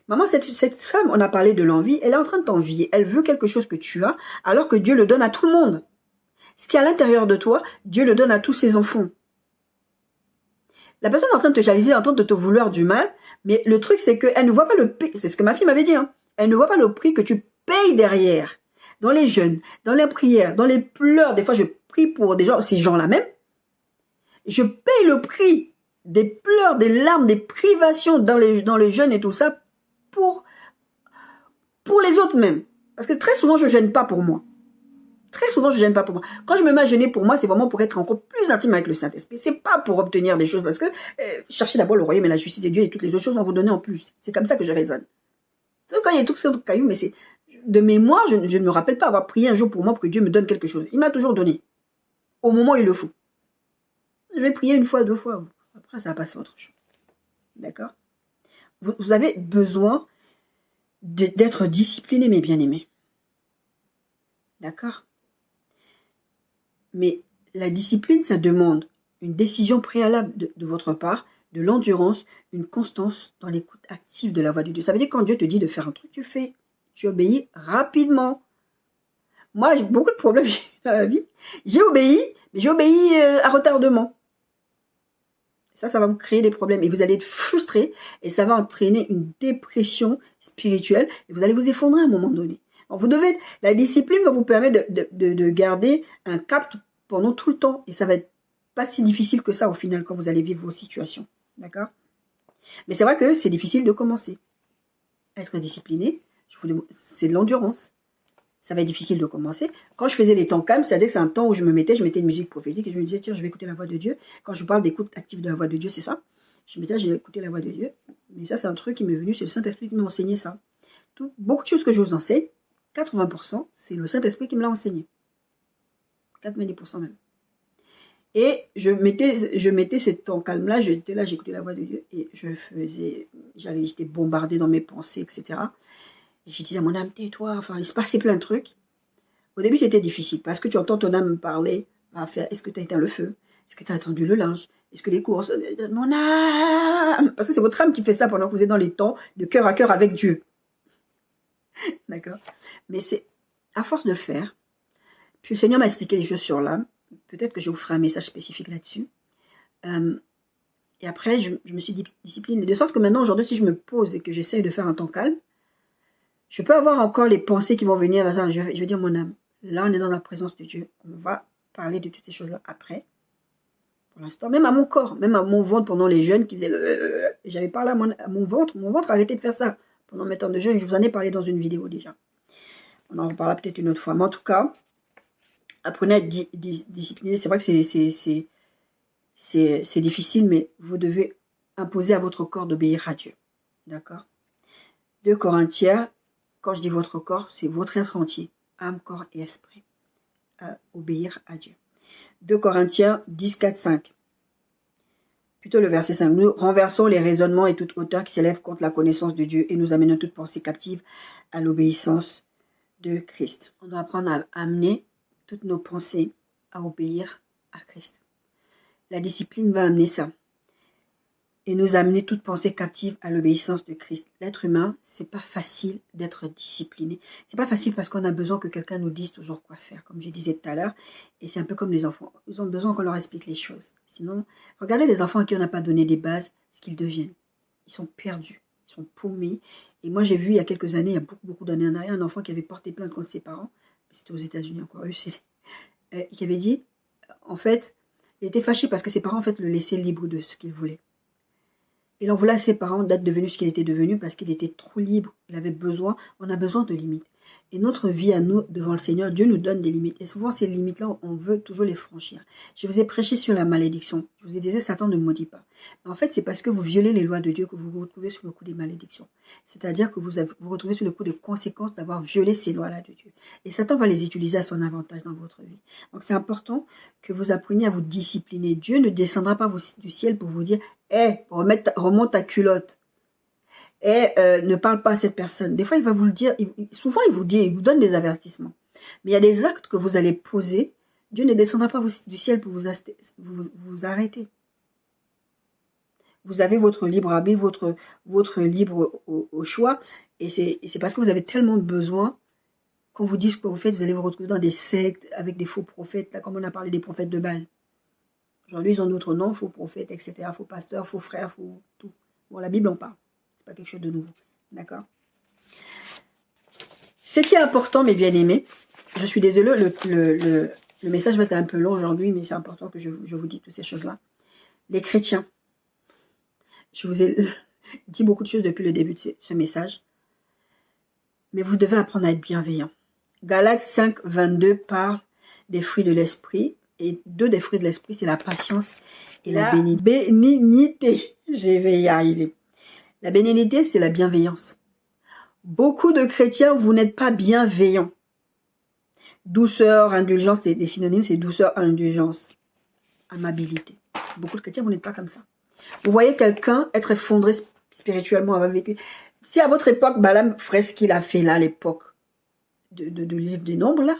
Maman, cette femme, on a parlé de l'envie, elle est en train de t'envier. Elle veut quelque chose que tu as, alors que Dieu le donne à tout le monde. Ce qui est à l'intérieur de toi, Dieu le donne à tous ses enfants. La personne est en train de te jalouser, en train de te vouloir du mal, mais le truc, c'est qu'elle ne voit pas le prix. C'est ce que ma fille m'avait dit. Hein. Elle ne voit pas le prix que tu payes derrière. Dans les jeûnes, dans les prières, dans les pleurs. Des fois, je prie pour des gens, ces gens-là même. Je paye le prix des pleurs, des larmes, des privations dans les jeûnes et tout ça pour les autres même. Parce que très souvent, je ne jeûne pas pour moi. Très souvent, je ne jeûne pas pour moi. Quand je me mets à jeûner pour moi, c'est vraiment pour être encore plus intime avec le Saint-Esprit. C'est pas pour obtenir des choses parce que cherchez d'abord le royaume et la justice de Dieu et toutes les autres choses, on va vous donner en plus. C'est comme ça que je raisonne. C'est quand il y a tout ce caillou, mais c'est de mémoire, je ne me rappelle pas avoir prié un jour pour moi pour que Dieu me donne quelque chose. Il m'a toujours donné. Au moment où il le faut. Je vais prier une fois, 2 fois. Après, ça va passer à autre chose. D'accord? Vous avez besoin d'être discipliné, mes bien-aimés. D'accord? Mais la discipline, ça demande une décision préalable de votre part, de l'endurance, une constance dans l'écoute active de la voix de Dieu. Ça veut dire que quand Dieu te dit de faire un truc, tu fais. Tu obéis rapidement. Moi, j'ai beaucoup de problèmes dans la vie. J'ai obéi, mais j'ai obéi à retardement. Ça va vous créer des problèmes et vous allez être frustré et ça va entraîner une dépression spirituelle et vous allez vous effondrer à un moment donné. Donc la discipline va vous permettre de garder un cap pendant tout le temps et ça va être pas si difficile que ça au final quand vous allez vivre vos situations. D'accord? Mais c'est vrai que c'est difficile de commencer. Être discipliné, c'est de l'endurance. Ça va être difficile de commencer. Quand je faisais les temps calmes, c'est-à-dire que c'est un temps où je mettais une musique prophétique et je me disais, tiens, je vais écouter la voix de Dieu. Quand je parle d'écoute active de la voix de Dieu, c'est ça. Je me disais, j'ai écouté la voix de Dieu. Mais ça, c'est un truc qui m'est venu, c'est le Saint-Esprit qui m'a enseigné ça. Beaucoup de choses que je vous enseigne, 80%, c'est le Saint-Esprit qui me l'a enseigné. 90% même. Et je mettais ce temps calme-là, j'étais là, j'écoutais la voix de Dieu et j'étais bombardée dans mes pensées, etc. Et je disais à mon âme, tais-toi, enfin, il se passait plein de trucs. Au début, c'était difficile, parce que tu entends ton âme me parler, est-ce que tu as éteint le feu? Est-ce que tu as attendu le linge? Est-ce que les courses? Mon âme! Parce que c'est votre âme qui fait ça pendant que vous êtes dans les temps de cœur à cœur avec Dieu. D'accord? Mais c'est à force de faire. Puis le Seigneur m'a expliqué des choses sur l'âme. Peut-être que je vous ferai un message spécifique là-dessus. Et après, je me suis disciplinée. De sorte que maintenant, aujourd'hui, si je me pose et que j'essaye de faire un temps calme, je peux avoir encore les pensées qui vont venir. Je vais dire mon âme. Là, on est dans la présence de Dieu. On va parler de toutes ces choses-là après. Pour l'instant, même à mon corps, même à mon ventre pendant les jeûnes qui faisaient... J'avais parlé à mon ventre. Mon ventre a arrêté de faire ça pendant mes temps de jeûne. Je vous en ai parlé dans une vidéo déjà. On en reparlera peut-être une autre fois. Mais en tout cas, apprenez à être discipliné. C'est vrai que c'est difficile, mais vous devez imposer à votre corps d'obéir à Dieu. D'accord? 2 Corinthiens, quand je dis votre corps, c'est votre être entier, âme, corps et esprit, à obéir à Dieu. 2 Corinthiens 10, 4, 5. Plutôt le verset 5. Nous renversons les raisonnements et toute hauteur qui s'élève contre la connaissance de Dieu et nous amenons toute pensée captive à l'obéissance de Christ. On doit apprendre à amener toutes nos pensées à obéir à Christ. La discipline va amener ça. Et nous amener toute pensée captive à l'obéissance de Christ. L'être humain, c'est pas facile d'être discipliné. C'est pas facile parce qu'on a besoin que quelqu'un nous dise toujours quoi faire, comme je disais tout à l'heure. Et c'est un peu comme les enfants. Ils ont besoin qu'on leur explique les choses. Sinon, regardez les enfants à qui on n'a pas donné des bases, ce qu'ils deviennent. Ils sont perdus, ils sont paumés. Et moi, j'ai vu il y a quelques années, il y a beaucoup d'années en arrière, un enfant qui avait porté plainte contre ses parents. C'était aux États-Unis encore, qui avait dit, en fait, Il était fâché parce que ses parents, en fait, le laissaient libre de ce qu'il voulait. Il en voulait à ses parents d'être devenu ce qu'il était devenu parce qu'il était trop libre. Il avait besoin, on a besoin de limites. Et notre vie à nous, devant le Seigneur, Dieu nous donne des limites. Et souvent, ces limites-là, on veut toujours les franchir. Je vous ai prêché sur la malédiction. Je vous ai dit, Satan ne maudit pas. Mais en fait, c'est parce que vous violez les lois de Dieu que vous vous retrouvez sur le coup des malédictions. C'est-à-dire que vous vous retrouvez sur le coup des conséquences d'avoir violé ces lois-là de Dieu. Et Satan va les utiliser à son avantage dans votre vie. Donc, c'est important que vous appreniez à vous discipliner. Dieu ne descendra pas du ciel pour vous dire, remonte ta culotte. Ne parle pas à cette personne. Des fois, il va vous le dire. Souvent, il vous donne des avertissements. Mais il y a des actes que vous allez poser. Dieu ne descendra pas du ciel pour vous arrêter. Vous avez votre libre arbitre, votre libre au choix. Et c'est parce que vous avez tellement besoin. Quand vous dites ce que vous faites, vous allez vous retrouver dans des sectes avec des faux prophètes. Là, comme on a parlé des prophètes de Baal. Aujourd'hui, ils ont d'autres noms, faux prophètes, etc. Faux pasteurs, faux frères, faux tout. Bon, la Bible en parle. C'est pas quelque chose de nouveau. D'accord? Ce qui est important, mes bien-aimés, je suis désolée, le message va être un peu long aujourd'hui, mais c'est important que je vous dise toutes ces choses-là. Les chrétiens, je vous ai dit beaucoup de choses depuis le début de ce message, mais vous devez apprendre à être bienveillant. Galates 5, 22 parle des fruits de l'esprit, et deux des fruits de l'esprit, c'est la patience et la bénignité. Je vais y arriver. La bénignité, c'est la bienveillance. Beaucoup de chrétiens, vous n'êtes pas bienveillants. Douceur, indulgence, des synonymes, c'est douceur, indulgence, amabilité. Beaucoup de chrétiens, vous n'êtes pas comme ça. Vous voyez quelqu'un être effondré spirituellement, avoir vécu. Si à votre époque, Balaam ferait ce qu'il a fait là, à l'époque de livre des nombres, là,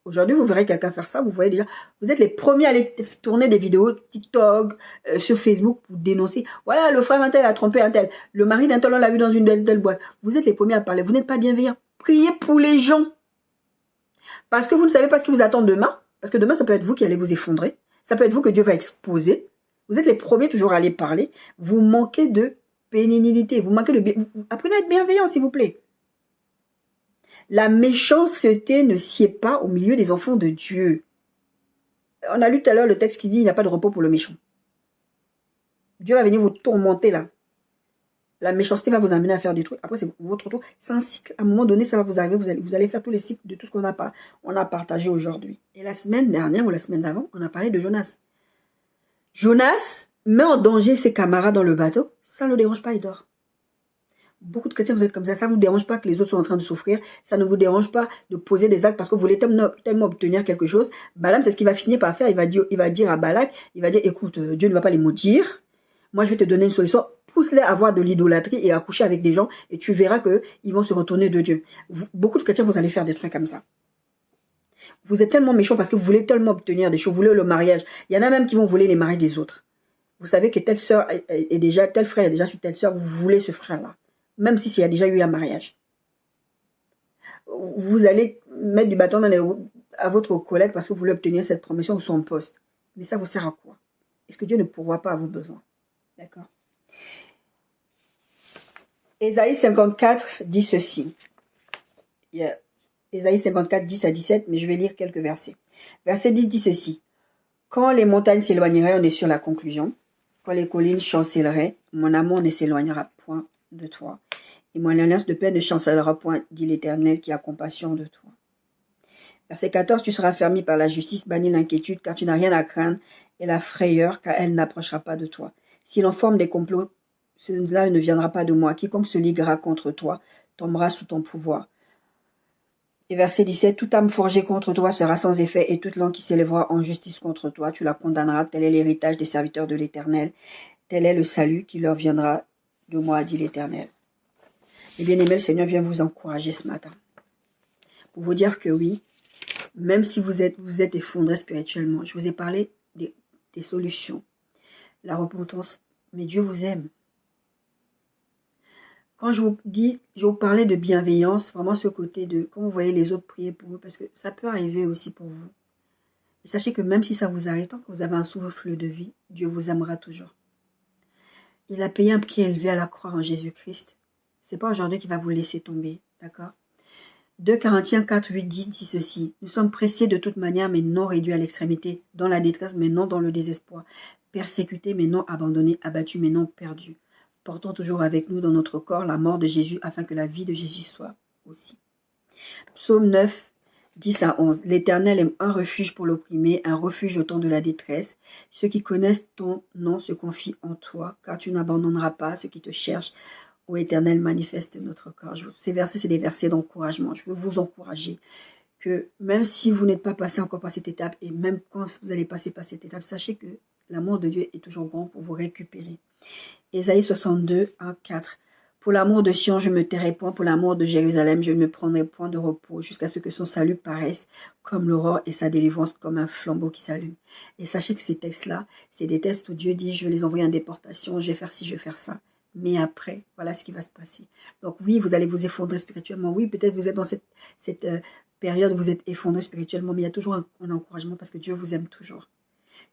aujourd'hui, vous verrez quelqu'un faire ça, vous voyez déjà, vous êtes les premiers à aller tourner des vidéos TikTok, sur Facebook pour dénoncer. Voilà, le frère un tel a trompé un tel. Le mari d'un tel, on l'a vu dans une telle boîte. Vous êtes les premiers à parler. Vous n'êtes pas bienveillants. Priez pour les gens. Parce que vous ne savez pas ce qui vous attend demain. Parce que demain, ça peut être vous qui allez vous effondrer. Ça peut être vous que Dieu va exposer. Vous êtes les premiers toujours à aller parler. Vous manquez de bénignité. Vous manquez de... Apprenez à être bienveillant, s'il vous plaît. La méchanceté ne sied pas au milieu des enfants de Dieu. On a lu tout à l'heure le texte qui dit il n'y a pas de repos pour le méchant. Dieu va venir vous tourmenter là. La méchanceté va vous amener à faire des trucs. Après, c'est votre tour. C'est un cycle. À un moment donné, ça va vous arriver. Vous allez faire tous les cycles de tout ce qu'on a partagé aujourd'hui. Et la semaine dernière ou la semaine d'avant, on a parlé de Jonas. Jonas met en danger ses camarades dans le bateau. Ça ne le dérange pas, il dort. Beaucoup de chrétiens, vous êtes comme ça. Ça ne vous dérange pas que les autres sont en train de souffrir. Ça ne vous dérange pas de poser des actes parce que vous voulez tellement obtenir quelque chose. Balaam, c'est ce qu'il va finir par faire. Il va dire à Balak, il va dire, écoute, Dieu ne va pas les maudire. Moi, je vais te donner une solution. Pousse-les à avoir de l'idolâtrie et à coucher avec des gens et tu verras qu'ils vont se retourner de Dieu. Beaucoup de chrétiens, vous allez faire des trucs comme ça. Vous êtes tellement méchants parce que vous voulez tellement obtenir des choses. Vous voulez le mariage. Il y en a même qui vont voler les maris des autres. Vous savez que telle sœur est déjà, tel frère est déjà sur telle sœur. Vous voulez ce frère-là. Même s'il y a déjà eu un mariage. Vous allez mettre du bâton dans les roues à votre collègue parce que vous voulez obtenir cette promotion ou son poste. Mais ça vous sert à quoi? Est-ce que Dieu ne pourvoit pas à vos besoins? D'accord. Ésaïe 54 dit ceci. Il y a Ésaïe 54, 10 à 17, mais je vais lire quelques versets. Verset 10 dit ceci. Quand les montagnes s'éloigneraient, on est sur la conclusion. Quand les collines chancelleraient, mon amour ne s'éloignera point de toi. Et mon alliance de paix ne chancellera point, dit l'Éternel qui a compassion de toi. Verset 14, tu seras fermé par la justice, banni l'inquiétude, car tu n'as rien à craindre, et la frayeur, car elle n'approchera pas de toi. Si l'on forme des complots, cela ne viendra pas de moi. Quiconque se liguera contre toi tombera sous ton pouvoir. Et verset 17, toute âme forgée contre toi sera sans effet, et toute langue qui s'élèvera en justice contre toi, tu la condamneras. Tel est l'héritage des serviteurs de l'Éternel. Tel est le salut qui leur viendra de moi, dit l'Éternel. Et bien aimé, le Seigneur vient vous encourager ce matin. Pour vous dire que oui, même si vous êtes effondré spirituellement, je vous ai parlé des solutions. La repentance, mais Dieu vous aime. Quand je vous parlais de bienveillance, vraiment ce côté de, quand vous voyez les autres prier pour eux, parce que ça peut arriver aussi pour vous. Et sachez que même si ça vous arrive, tant que vous avez un souffle de vie, Dieu vous aimera toujours. Il a payé un prix élevé à la croix en Jésus-Christ. C'est pas aujourd'hui qu'il va vous laisser tomber, d'accord? 2 Corinthiens 4, 8, 10 dit ceci. Nous sommes pressés de toute manière, mais non réduits à l'extrémité, dans la détresse, mais non dans le désespoir, persécutés, mais non abandonnés, abattus, mais non perdus, portant toujours avec nous dans notre corps la mort de Jésus, afin que la vie de Jésus soit aussi. Psaume 9, 10 à 11. L'Éternel est un refuge pour l'opprimé, un refuge au temps de la détresse. Ceux qui connaissent ton nom se confient en toi, car tu n'abandonneras pas ceux qui te cherchent. Ô Éternel, manifeste notre corps. Ces versets, c'est des versets d'encouragement. Je veux vous encourager que même si vous n'êtes pas passé encore par cette étape, et même quand vous allez passer par cette étape, sachez que l'amour de Dieu est toujours grand pour vous récupérer. Ésaïe 62, 1, 4. Pour l'amour de Sion, je me tairai point, pour l'amour de Jérusalem, je ne me prendrai point de repos, jusqu'à ce que son salut paraisse comme l'aurore et sa délivrance comme un flambeau qui s'allume. Et sachez que ces textes-là, c'est des textes où Dieu dit, je vais les envoyer en déportation, je vais faire ci, je vais faire ça. Mais après, voilà ce qui va se passer. Donc oui, vous allez vous effondrer spirituellement. Oui, peut-être vous êtes dans cette période où vous êtes effondré spirituellement, mais il y a toujours un encouragement parce que Dieu vous aime toujours.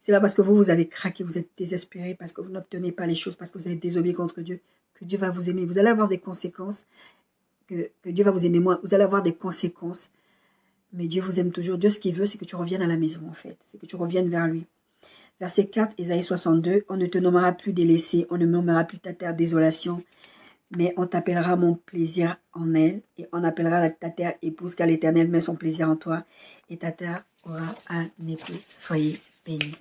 C'est pas parce que vous avez craqué, vous êtes désespéré, parce que vous n'obtenez pas les choses, parce que vous êtes désobéi contre Dieu, que Dieu va vous aimer. Vous allez avoir des conséquences, que Dieu va vous aimer moins. Vous allez avoir des conséquences, mais Dieu vous aime toujours. Dieu, ce qu'il veut, c'est que tu reviennes à la maison, en fait. C'est que tu reviennes vers lui. Verset 4, Ésaïe 62, on ne te nommera plus délaissé, on ne nommera plus ta terre désolation, mais on t'appellera mon plaisir en elle, et on appellera ta terre épouse, car l'Éternel met son plaisir en toi, et ta terre aura un époux. Soyez bénis.